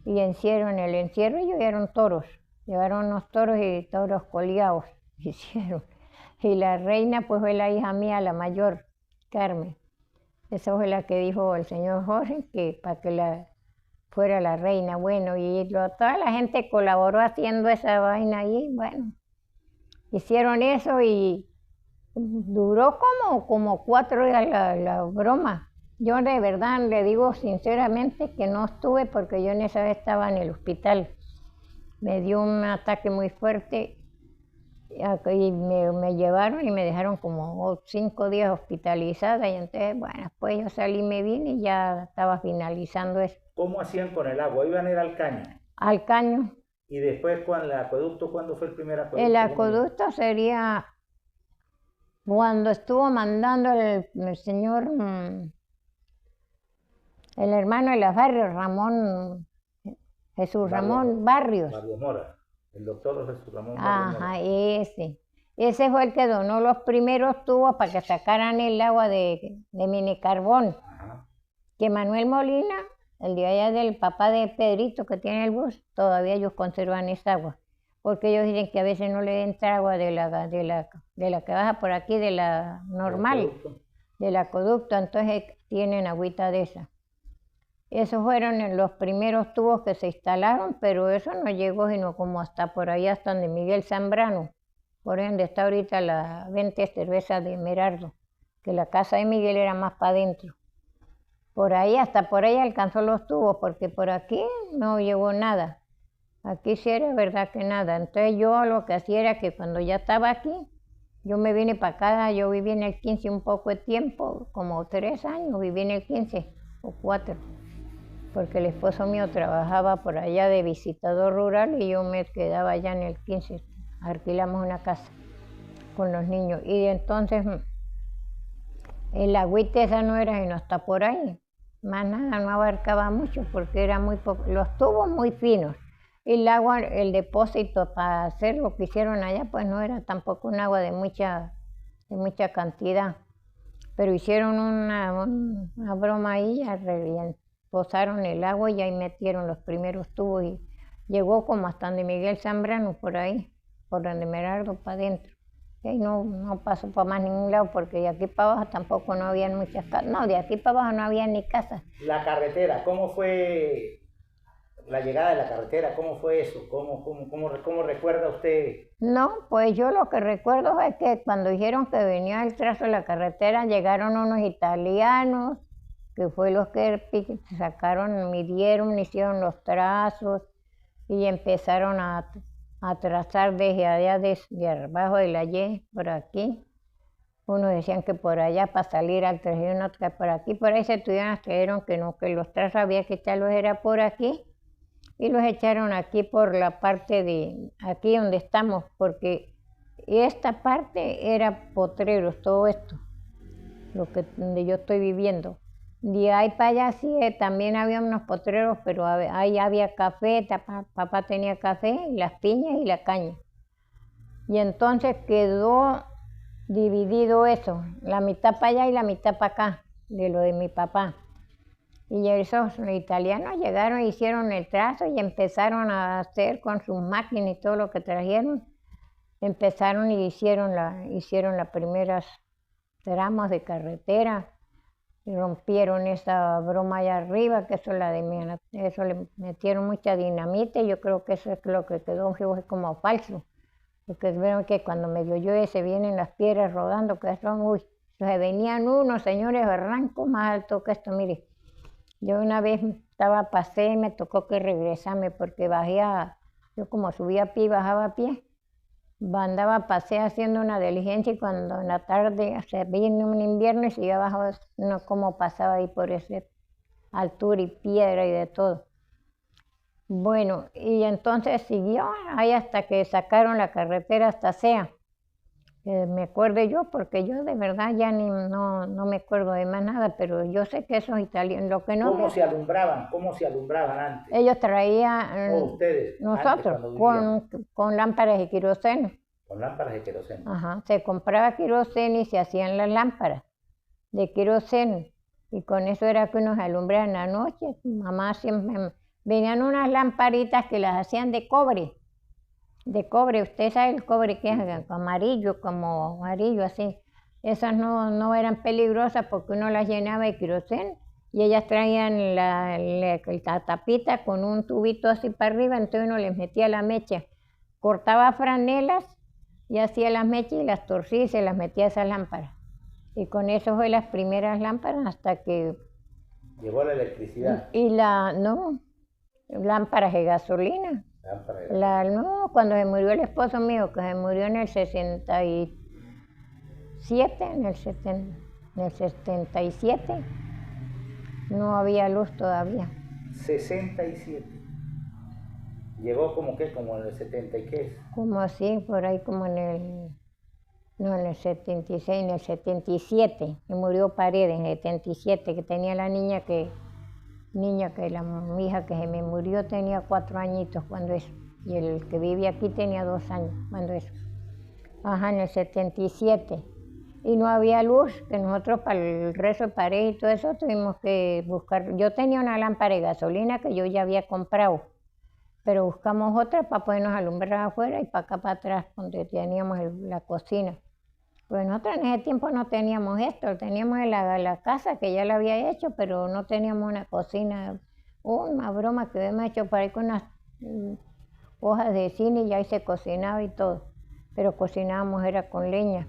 y hicieron el encierro y llevaron toros, llevaron unos toros y toros coleados, hicieron. Y la reina pues fue la hija mía, la mayor, Carmen. Esa fue la que dijo el señor Jorge, que para que fuera la reina. Bueno, y toda la gente colaboró haciendo esa vaina ahí, bueno, hicieron eso y duró como 4 días la broma. Yo de verdad le digo sinceramente que no estuve porque yo en esa vez estaba en el hospital. Me dio un ataque muy fuerte y me llevaron y me dejaron como 5 días hospitalizada y entonces, bueno, pues yo salí, me vine y ya estaba finalizando eso. ¿Cómo hacían con el agua? ¿Iban a ir al caño? Al caño. ¿Y después con el acueducto, cuándo fue el primer acueducto? El acueducto sería cuando estuvo mandando el señor... el hermano de los Barrios, Jesús Ramón Barrios. Barrios Mora, el doctor Jesús Ramón Barrios Ajá, Mora. Ese fue el que donó los primeros tubos para que sacaran el agua de minicarbón. Ajá. Que Manuel Molina, el de allá del papá de Pedrito que tiene el bus, todavía ellos conservan esa agua. Porque ellos dicen que a veces no le entra agua de la que baja por aquí, de la normal, del acueducto, entonces tienen agüita de esa. Esos fueron los primeros tubos que se instalaron, pero eso no llegó sino como hasta por ahí, hasta donde Miguel Zambrano. por ahí donde está ahorita la venta de cerveza de Merardo, que la casa de Miguel era más para adentro. Por ahí, hasta por ahí alcanzó los tubos, porque por aquí no llegó nada. Aquí sí era verdad que nada. Entonces yo lo que hacía era que cuando ya estaba aquí, yo me vine para acá, yo viví en el 15 un poco de tiempo, como 3 años, viví en el 15 o 4, porque el esposo mío trabajaba por allá de visitador rural y yo me quedaba allá en el 15, alquilamos una casa con los niños. Y entonces el agüite esa no era sino hasta por ahí, más nada, no abarcaba mucho porque era muy poco, los tubos muy finos. Y el agua, el depósito para hacer lo que hicieron allá, pues no era tampoco un agua de mucha cantidad. Pero hicieron una broma ahí, posaron el agua y ahí metieron los primeros tubos y llegó como hasta donde Miguel Zambrano, por ahí, por donde Merardo para adentro. Y ahí no pasó para más ningún lado porque de aquí para abajo tampoco no había muchas casas. No, de aquí para abajo no había ni casas. La carretera, ¿cómo fue la llegada de la carretera? ¿Cómo fue eso? ¿Cómo recuerda usted? No, pues yo lo que recuerdo es que cuando dijeron que venía el trazo de la carretera, llegaron unos italianos, que fue los que sacaron, midieron, hicieron los trazos y empezaron a trazar desde allá, de abajo de la Y, por aquí. Unos decían que por allá para salir al 31, que por aquí, por ahí se tuvieron, creyeron que no, que los trazos había que echarlos era por aquí. Y los echaron aquí por la parte de, aquí donde estamos, porque esta parte era potreros, todo esto, donde yo estoy viviendo. De ahí para allá sí, también había unos potreros, pero ahí había café, papá tenía café, las piñas y la caña. Y entonces quedó dividido eso, la mitad para allá y la mitad para acá, de lo de mi papá. Y esos italianos llegaron, hicieron el trazo y empezaron a hacer con sus máquinas y todo lo que trajeron. Empezaron y hicieron las primeras tramos de carretera. Y rompieron esa broma allá arriba, que eso le metieron mucha dinamita y yo creo que eso es lo que quedó fue como falso. Porque veo que cuando medio llueve se vienen las piedras rodando, que son, uy, se venían unos señores barrancos más altos que esto, mire. Yo una vez pasé y me tocó que regresarme porque yo como subía a pie y bajaba a pie, pasé haciendo una diligencia y cuando en la tarde, o sea, vino un invierno y seguía abajo, no como pasaba ahí por esa altura y piedra y de todo. Bueno, y entonces siguió ahí hasta que sacaron la carretera hasta Sea. Me acuerdo yo, porque yo de verdad ya no me acuerdo de más nada, pero yo sé que esos italianos, lo que no... ¿Cómo se alumbraban? ¿Cómo se alumbraban antes? Ellos traían... ustedes? Nosotros, con lámparas de queroseno. ¿Con lámparas de queroseno? Ajá, se compraba queroseno y se hacían las lámparas de queroseno. Y con eso era que nos alumbraban en la noche. Mamá siempre... Venían unas lamparitas que las hacían de cobre. De cobre, usted sabe el cobre que es como amarillo así. Esas no eran peligrosas porque uno las llenaba de queroseno y ellas traían la tapita con un tubito así para arriba, entonces uno les metía la mecha, cortaba franelas y hacía las mechas y las torcía y se las metía a esas lámparas. Y con eso fue las primeras lámparas hasta que... Llegó la electricidad. Lámparas de gasolina. Cuando se murió el esposo mío, que se murió en el 67, en el 77, no había luz todavía. 67. Llegó como en el 70 y qué. Como así, por ahí como en el 76, en el 77, se murió Paredes, en el 77, que tenía la mi hija que se me murió tenía 4 añitos cuando eso, y el que vive aquí tenía 2 años cuando eso. Ajá, en el 77. Y no había luz, que nosotros para el rezo de pared y todo eso tuvimos que buscar. Yo tenía una lámpara de gasolina que yo ya había comprado, pero buscamos otra para podernos alumbrar afuera y para acá para atrás, donde teníamos la cocina. Pues nosotros en ese tiempo no teníamos esto, teníamos la casa que ya la había hecho, pero no teníamos una cocina. Una broma que habíamos hecho por ahí con unas hojas de cine y ahí se cocinaba y todo. pero cocinábamos era con leña.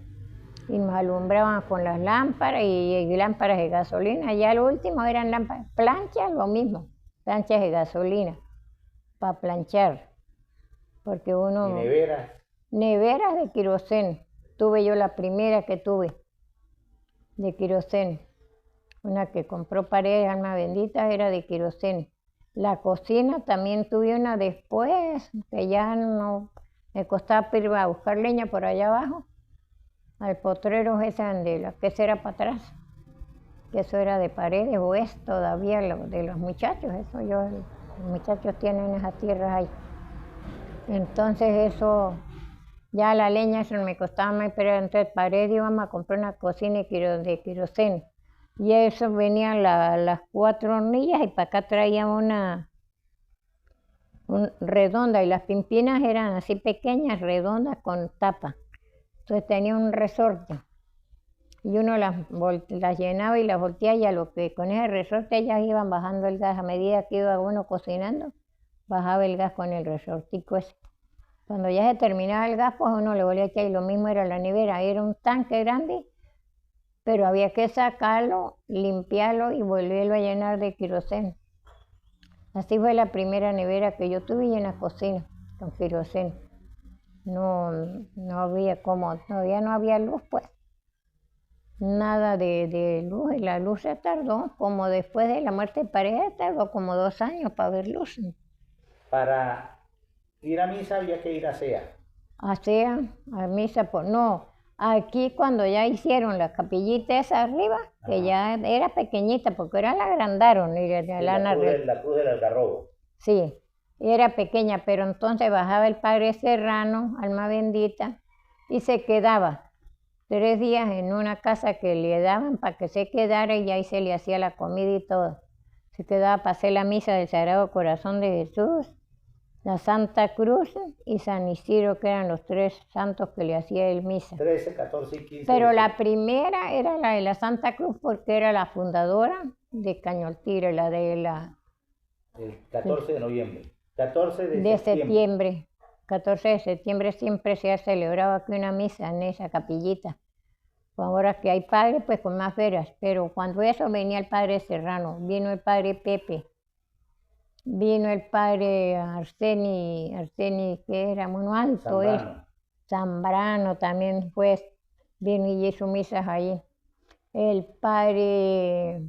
Y nos alumbraban con las lámparas y lámparas de gasolina. Ya lo último eran lámparas, planchas, lo mismo, planchas de gasolina, para planchar. Porque uno... ¿Y neveras? Neveras de queroseno. Tuve yo la primera que tuve, de queroseno. Una que compró Paredes, alma bendita, era de queroseno. La cocina también tuve una después, que ya no... Me costaba ir a buscar leña por allá abajo, al potrero ese de la que era para atrás, que eso era de Paredes, o es todavía de los muchachos, eso yo, los muchachos tienen esas tierras ahí. Entonces eso, ya la leña eso me costaba más, pero entonces Paredes íbamos a comprar una cocina de queroseno, y eso venían las 4 hornillas y para acá traía una redonda, y las pimpinas eran así pequeñas, redondas, con tapa. Entonces tenía un resorte y uno las llenaba y las volteaba, y a lo que con ese resorte ellas iban bajando el gas. A medida que iba uno cocinando, bajaba el gas con el resortico ese. Cuando ya se terminaba el gas, pues uno le volvía a echar, y lo mismo era la nevera. Era un tanque grande, pero había que sacarlo, limpiarlo y volverlo a llenar de queroseno. Así fue la primera nevera que yo tuve, y en la cocina, con queroseno. No había como, todavía no había luz, pues. Nada de luz, y la luz se tardó, como después de la muerte de Paredes, tardó como 2 años para ver luz. Para ir a misa había que ir a CEA. A misa, pues no. Aquí cuando ya hicieron la capillita esa arriba, que ya era pequeñita, porque ahora la agrandaron. Y la cruz del Algarrobo. Sí. Era pequeña, pero entonces bajaba el padre Serrano, alma bendita, y se quedaba 3 días en una casa que le daban para que se quedara, y ahí se le hacía la comida y todo. Se quedaba para hacer la misa del Sagrado Corazón de Jesús, la Santa Cruz y San Isidro, que eran los 3 santos que le hacía el misa. 13, 14 y 15. Pero la primera era la de la Santa Cruz, porque era la fundadora de Cañoltire, la de la... El 14 de noviembre. 14 de septiembre. 14 de septiembre siempre se ha celebrado aquí una misa en esa capillita. Ahora que hay padres, pues con más veras, pero cuando eso venía el padre Serrano, vino el padre Pepe, vino el padre Arseni, que era muy alto, Zambrano también pues, vino y hizo misas ahí. El padre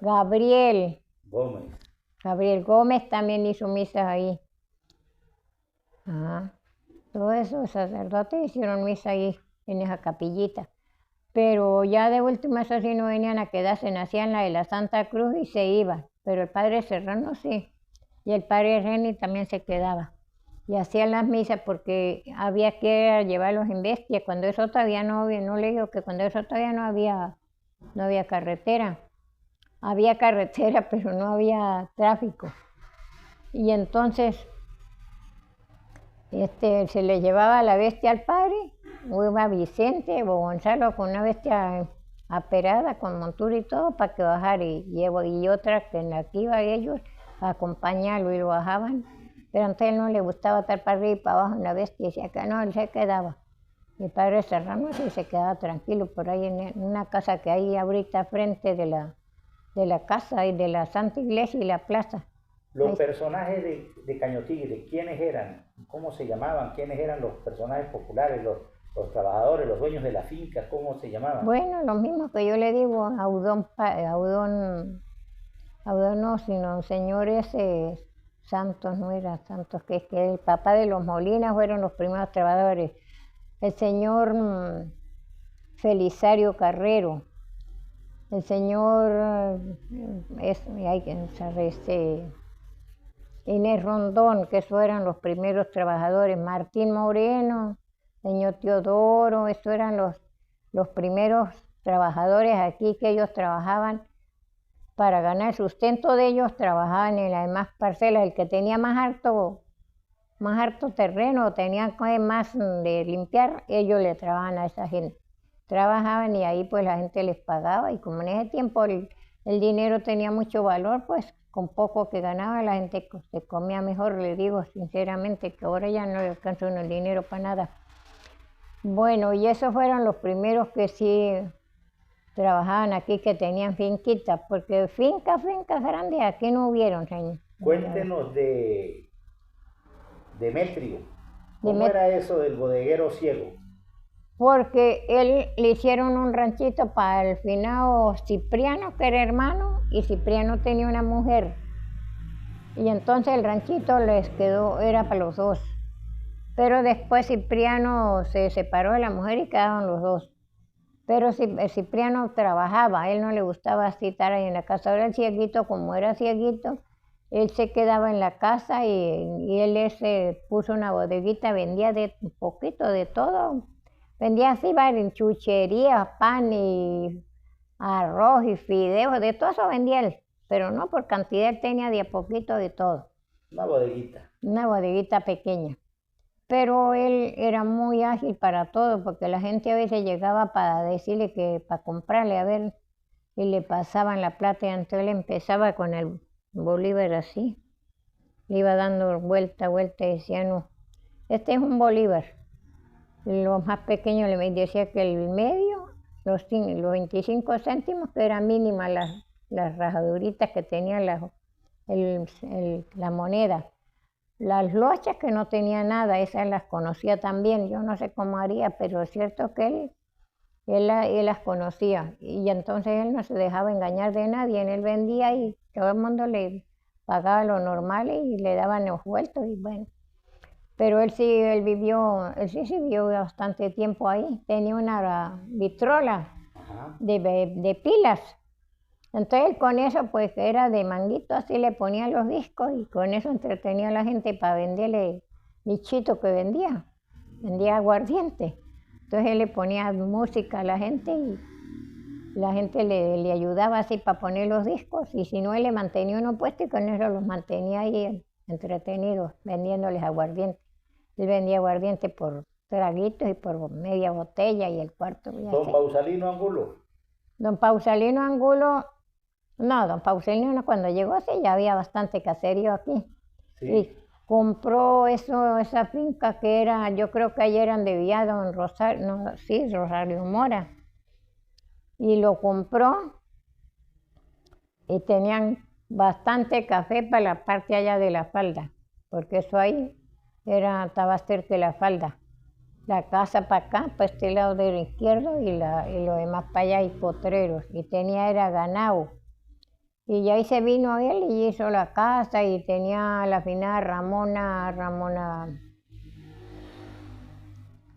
Gabriel Gómez también hizo misas ahí. Todos esos sacerdotes hicieron misa ahí en esa capillita. Pero ya de última eso sí no venían a quedarse, nacían la de la Santa Cruz y se iban. Pero el padre Serrano sí, y el padre Reni también se quedaba. Y hacían las misas porque había que llevarlos en bestia. Cuando eso todavía no le digo que cuando eso todavía no había carretera. Había carretera, pero no había tráfico. Y entonces se le llevaba la bestia al padre, o iba Vicente o Gonzalo con una bestia aperada, con montura y todo, para que bajara, y otra que en la que iba ellos a acompañarlo, y lo bajaban. Pero antes él no le gustaba estar para arriba y para abajo en la bestia, y decía que no, él se quedaba. Y el padre Serrano sí se quedaba tranquilo por ahí en una casa que hay ahorita frente de la casa y de la Santa Iglesia y la plaza. Los personajes de Cañotigre, ¿quiénes eran? ¿Cómo se llamaban? ¿Quiénes eran los personajes populares, los trabajadores, los dueños de la finca? ¿Cómo se llamaban? Bueno, lo mismo que yo le digo a Audón no, sino señores Santos, no era Santos, que el papá de los Molinas fueron los primeros trabajadores. El señor Felisario Carrero, el señor Inés Rondón, que esos eran los primeros trabajadores, Martín Moreno, señor Teodoro, esos eran los primeros trabajadores aquí, que ellos trabajaban para ganar el sustento de ellos, trabajaban en las demás parcelas. El que tenía más harto terreno, tenía más de limpiar, ellos le trabajaban a esa gente. Trabajaban y ahí pues la gente les pagaba, y como en ese tiempo el dinero tenía mucho valor, pues con poco que ganaba la gente se comía mejor, le digo sinceramente que ahora ya no le alcanza uno el dinero para nada. Bueno, y esos fueron los primeros que sí trabajaban aquí, que tenían finquitas, porque fincas grandes aquí no hubieron, señor. Cuéntenos de Demetrio. ¿Cómo Demet- era eso del bodeguero ciego? Porque él le hicieron un ranchito para el finado Cipriano, que era hermano, y Cipriano tenía una mujer. Y entonces el ranchito les quedó, era para los dos. Pero después Cipriano se separó de la mujer y quedaron los dos. Pero Cipriano trabajaba, a él no le gustaba así estar ahí en la casa. Ahora el cieguito, como era cieguito, él se quedaba en la casa y él se puso una bodeguita, vendía de un poquito de todo. Vendía así varias chucherías, pan y arroz y fideos, de todo eso vendía él. Pero no por cantidad, él tenía de a poquito de todo. Una bodeguita. Una bodeguita pequeña. Pero él era muy ágil para todo, porque la gente a veces llegaba para decirle que para comprarle, a ver, y le pasaban la plata y entonces él empezaba con el bolívar así. Le iba dando vuelta y decía, no, este es un bolívar. Los más pequeños le decía que el medio, los 25 céntimos, que eran mínimas las rajaduritas que tenía la moneda. Las lochas que no tenía nada, esas las conocía también. Yo no sé cómo haría, pero es cierto que él las conocía. Y entonces él no se dejaba engañar de nadie. Él vendía y todo el mundo le pagaba lo normal y le daban los vueltos. Y bueno. Pero él sí vivió bastante tiempo ahí. Tenía una vitrola de pilas. Entonces él con eso, pues era de manguito, así le ponía los discos y con eso entretenía a la gente para venderle bichito que vendía aguardiente. Entonces él le ponía música a la gente y la gente le ayudaba así para poner los discos y si no él le mantenía uno puesto y con eso los mantenía ahí entretenidos vendiéndoles aguardiente. Él vendía aguardiente por traguitos y por media botella y el cuarto. Don Pausalino Angulo. Don Pausalino Angulo. No, don Pausalino cuando llegó sí ya había bastante caserío aquí. Sí. Y compró esa finca que era, yo creo que allí eran de Villa don Rosario, no, sí, Rosario Mora. Y lo compró y tenían bastante café para la parte allá de la falda, porque eso ahí estaba cerca de la falda. La casa para acá, para este lado del izquierdo y lo demás para allá y potreros. Y era ganado. Y ahí se vino él y hizo la casa y tenía la finada Ramona,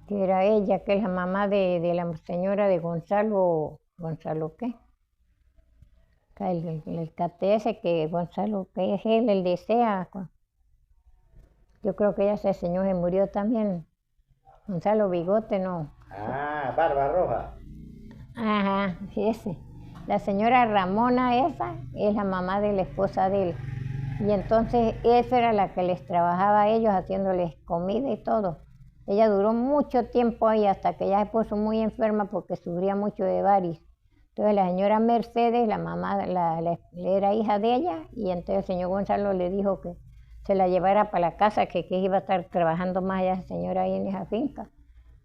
que era ella, que es la mamá de la señora de Gonzalo ¿qué? El KTS, que Gonzalo, que es él, el desea. Yo creo que ese señor se murió también. Gonzalo Bigote, no. Ah, Barba Roja. Ajá, sí, ese. La señora Ramona esa es la mamá de la esposa de él. Y entonces esa era la que les trabajaba a ellos haciéndoles comida y todo. Ella duró mucho tiempo ahí hasta que ella se puso muy enferma porque sufría mucho de varices. Entonces la señora Mercedes, la mamá, era hija de ella y entonces el señor Gonzalo le dijo que se la llevara para la casa, que iba a estar trabajando más allá esa señora ahí en esa finca.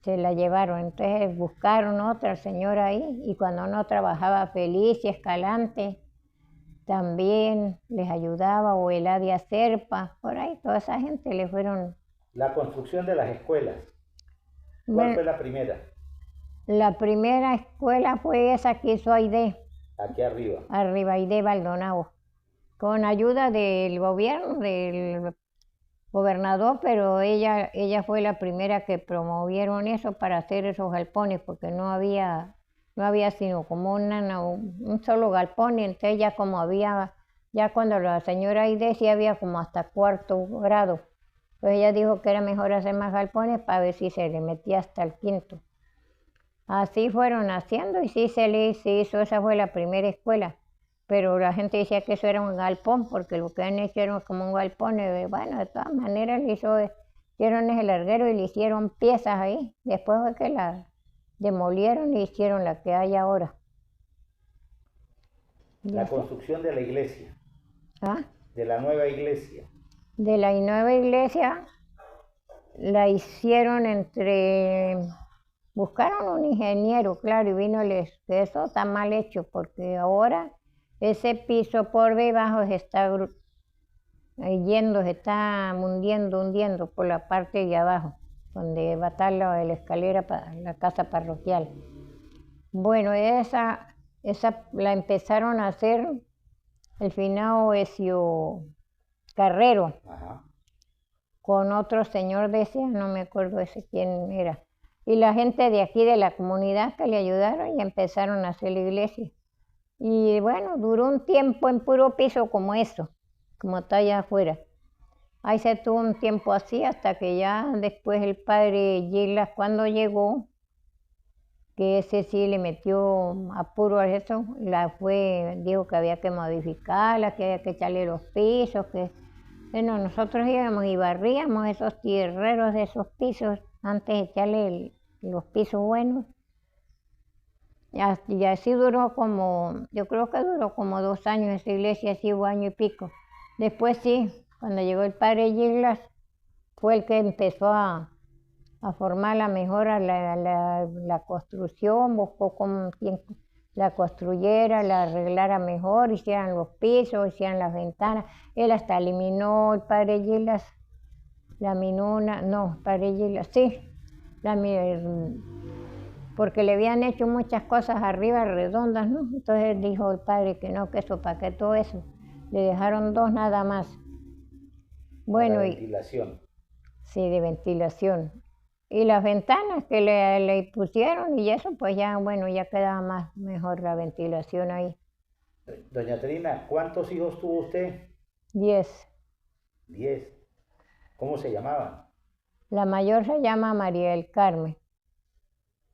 Se la llevaron, entonces buscaron otra señora ahí y cuando no trabajaba Felicia Escalante también les ayudaba, o Eladia Serpa, por ahí toda esa gente le fueron. La construcción de las escuelas. ¿Cuál fue la primera? La primera escuela fue esa que hizo Aide. Aquí arriba. Arriba, Aide Baldonado, con ayuda del gobierno, del gobernador, pero ella fue la primera que promovieron eso para hacer esos galpones, porque no había sino como un solo galpón, y entonces ya como ya cuando la señora Aide sí había como hasta cuarto grado, pues ella dijo que era mejor hacer más galpones para ver si se le metía hasta el quinto. Así fueron haciendo y sí se hizo, esa fue la primera escuela. Pero la gente decía que eso era un galpón, porque lo que han hecho era como un galpón. Y bueno, de todas maneras hicieron ese larguero y le hicieron piezas ahí. Después fue que la demolieron y hicieron la que hay ahora. La construcción de la iglesia. ¿Ah? De la nueva iglesia. De la nueva iglesia la hicieron buscaron un ingeniero, claro, y vino que eso está mal hecho, porque ahora ese piso por debajo se está se está hundiendo por la parte de abajo, donde va a estar la escalera para la casa parroquial. Bueno, esa la empezaron a hacer el finado Ezio Carrero. Ajá. Con otro señor de ese, no me acuerdo ese quién era. Y la gente de aquí de la comunidad que le ayudaron y empezaron a hacer la iglesia. Y bueno, duró un tiempo en puro piso como eso, como está allá afuera. Ahí se tuvo un tiempo así hasta que ya después el padre Gilas cuando llegó, que ese sí le metió apuro a eso, dijo que había que modificarla, que había que echarle los pisos, que bueno, nosotros íbamos y barríamos esos tierreros de esos pisos antes de echarle los pisos buenos. Y así duró yo creo que duró como 2 años esa iglesia, así 1 año y pico. Después sí, cuando llegó el padre Gilas, fue el que empezó a formar la mejora, la construcción, buscó con quien la construyera, la arreglara mejor, hicieran los pisos, hicieran las ventanas. Él hasta eliminó, el padre Gilas, padre Gilas, sí, porque le habían hecho muchas cosas arriba redondas, ¿no? Entonces dijo el padre que no, que eso, para que todo eso. Le dejaron 2 nada más. Bueno, para ventilación. Sí, de ventilación. Y las ventanas que le pusieron y eso, pues ya, bueno, ya quedaba mejor la ventilación ahí. Doña Trina, ¿cuántos hijos tuvo usted? 10. 10. ¿Cómo se llamaban? La mayor se llama María del Carmen.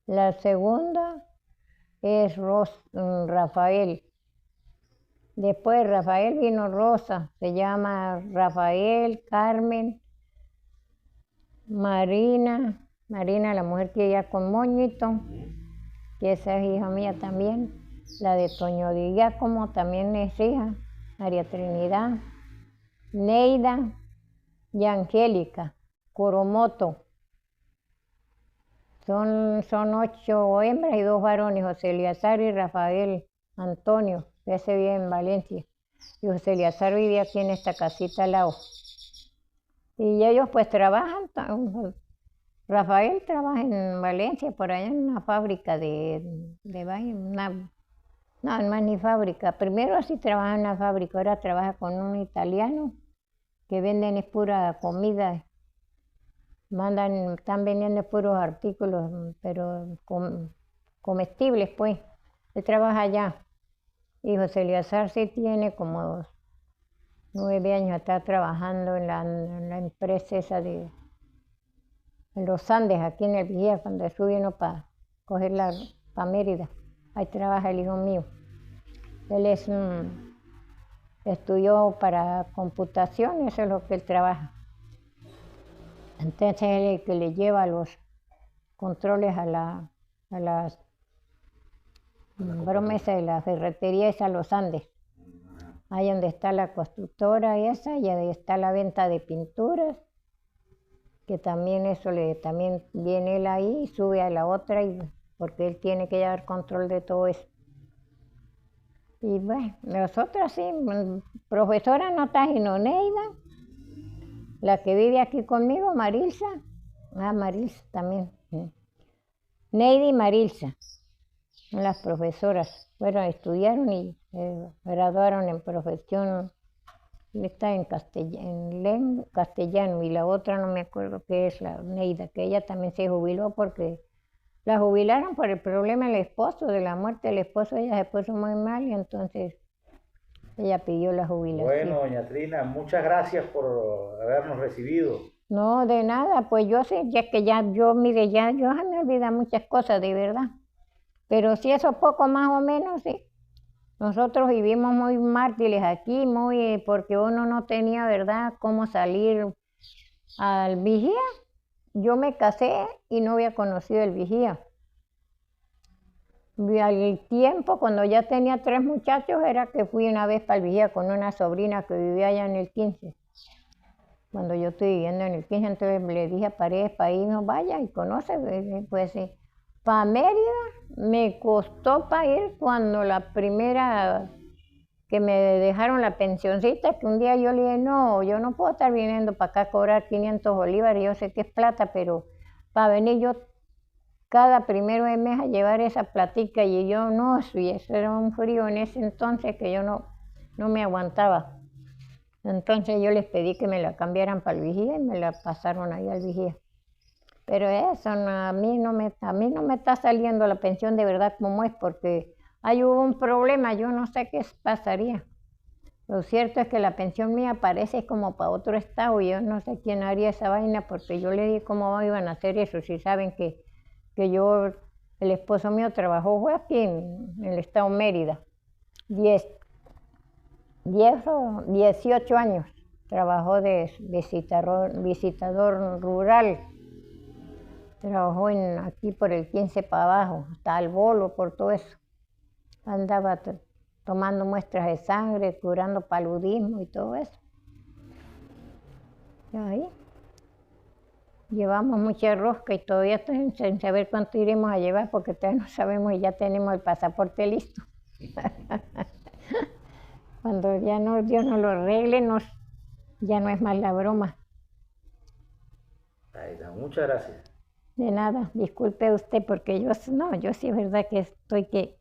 La segunda es Rafael. Después de Rafael vino Rosa, se llama Rafael, Carmen, Marina, la mujer que ella con moñito, que esa es hija mía también. La de Toño de Giacomo también es hija, María Trinidad, Neida y Angélica Coromoto. Son 8 hembras y 2 varones, José Eliazar y Rafael Antonio, que ese vive en Valencia. Y José Eliazar vivía aquí en esta casita al lado. Y ellos pues trabajan, Rafael trabaja en Valencia, por allá en una fábrica no es ni fábrica. Primero sí trabaja en una fábrica, ahora trabaja con un italiano que venden es pura comida. Están vendiendo puros artículos, pero comestibles pues. Él trabaja allá. Y José Eliazar sí tiene como 9 años, está trabajando en la empresa esa en los Andes, aquí en el Vigía, cuando Jesús vino para coger para Mérida. Ahí trabaja el hijo mío. Él estudió para computación, eso es lo que él trabaja. Entonces él es el que le lleva los controles a las promesas de la ferretería esa a los Andes. Ahí donde está la constructora esa, y ahí está la venta de pinturas, que también también viene él ahí y sube a la otra, porque él tiene que llevar control de todo eso. Y bueno, nosotras sí, profesora no está sino Neida, la que vive aquí conmigo, Marilsa. Marilsa también. Neida y Marilsa, son las profesoras. Bueno, estudiaron y graduaron en profesión. Está en castellano y la otra no me acuerdo qué es, la Neida, que ella también se jubiló porque la jubilaron por el problema del esposo, de la muerte del esposo. Ella se puso muy mal y entonces ella pidió la jubilación. Bueno, doña Trina, muchas gracias por habernos recibido. No, de nada, pues yo sé, ya que mire, yo me olvido muchas cosas, de verdad. Pero sí, eso poco más o menos, sí. Nosotros vivimos muy mártires aquí, porque uno no tenía, ¿verdad?, cómo salir al Vigía. Yo me casé y no había conocido el Vigía. Y al tiempo, cuando ya tenía 3 muchachos, era que fui una vez para el Vigía con una sobrina que vivía allá en el 15. Cuando yo estoy viviendo en el 15, entonces le dije a Paredes para irnos, vaya y conoce, pues sí. Para Mérida me costó para ir cuando la primera que me dejaron la pensioncita, que un día yo le dije, no, yo no puedo estar viniendo para acá a cobrar 500 bolívares, yo sé que es plata, pero para venir yo cada primero de mes a llevar esa platica y yo no, y eso era un frío en ese entonces que yo no me aguantaba. Entonces yo les pedí que me la cambiaran para el Vigía y me la pasaron ahí al Vigía. Pero eso a mí no me está saliendo la pensión de verdad como es, porque ahí hubo un problema, yo no sé qué pasaría. Lo cierto es que la pensión mía parece como para otro estado y yo no sé quién haría esa vaina, porque yo le dije cómo iban a hacer eso, si saben que yo, el esposo mío trabajó, fue aquí en el estado Mérida, 18 años, trabajó de visitador rural, trabajó aquí por el 15 para abajo, hasta el Bolo, por todo eso, andaba tomando muestras de sangre, curando paludismo y todo eso. Y ahí llevamos mucha rosca y todavía estoy sin saber cuánto iremos a llevar porque todavía no sabemos y ya tenemos el pasaporte listo. Cuando ya no, Dios nos lo arregle, ya no es más la broma. Aida, muchas gracias. De nada, disculpe usted porque yo sí es verdad que estoy que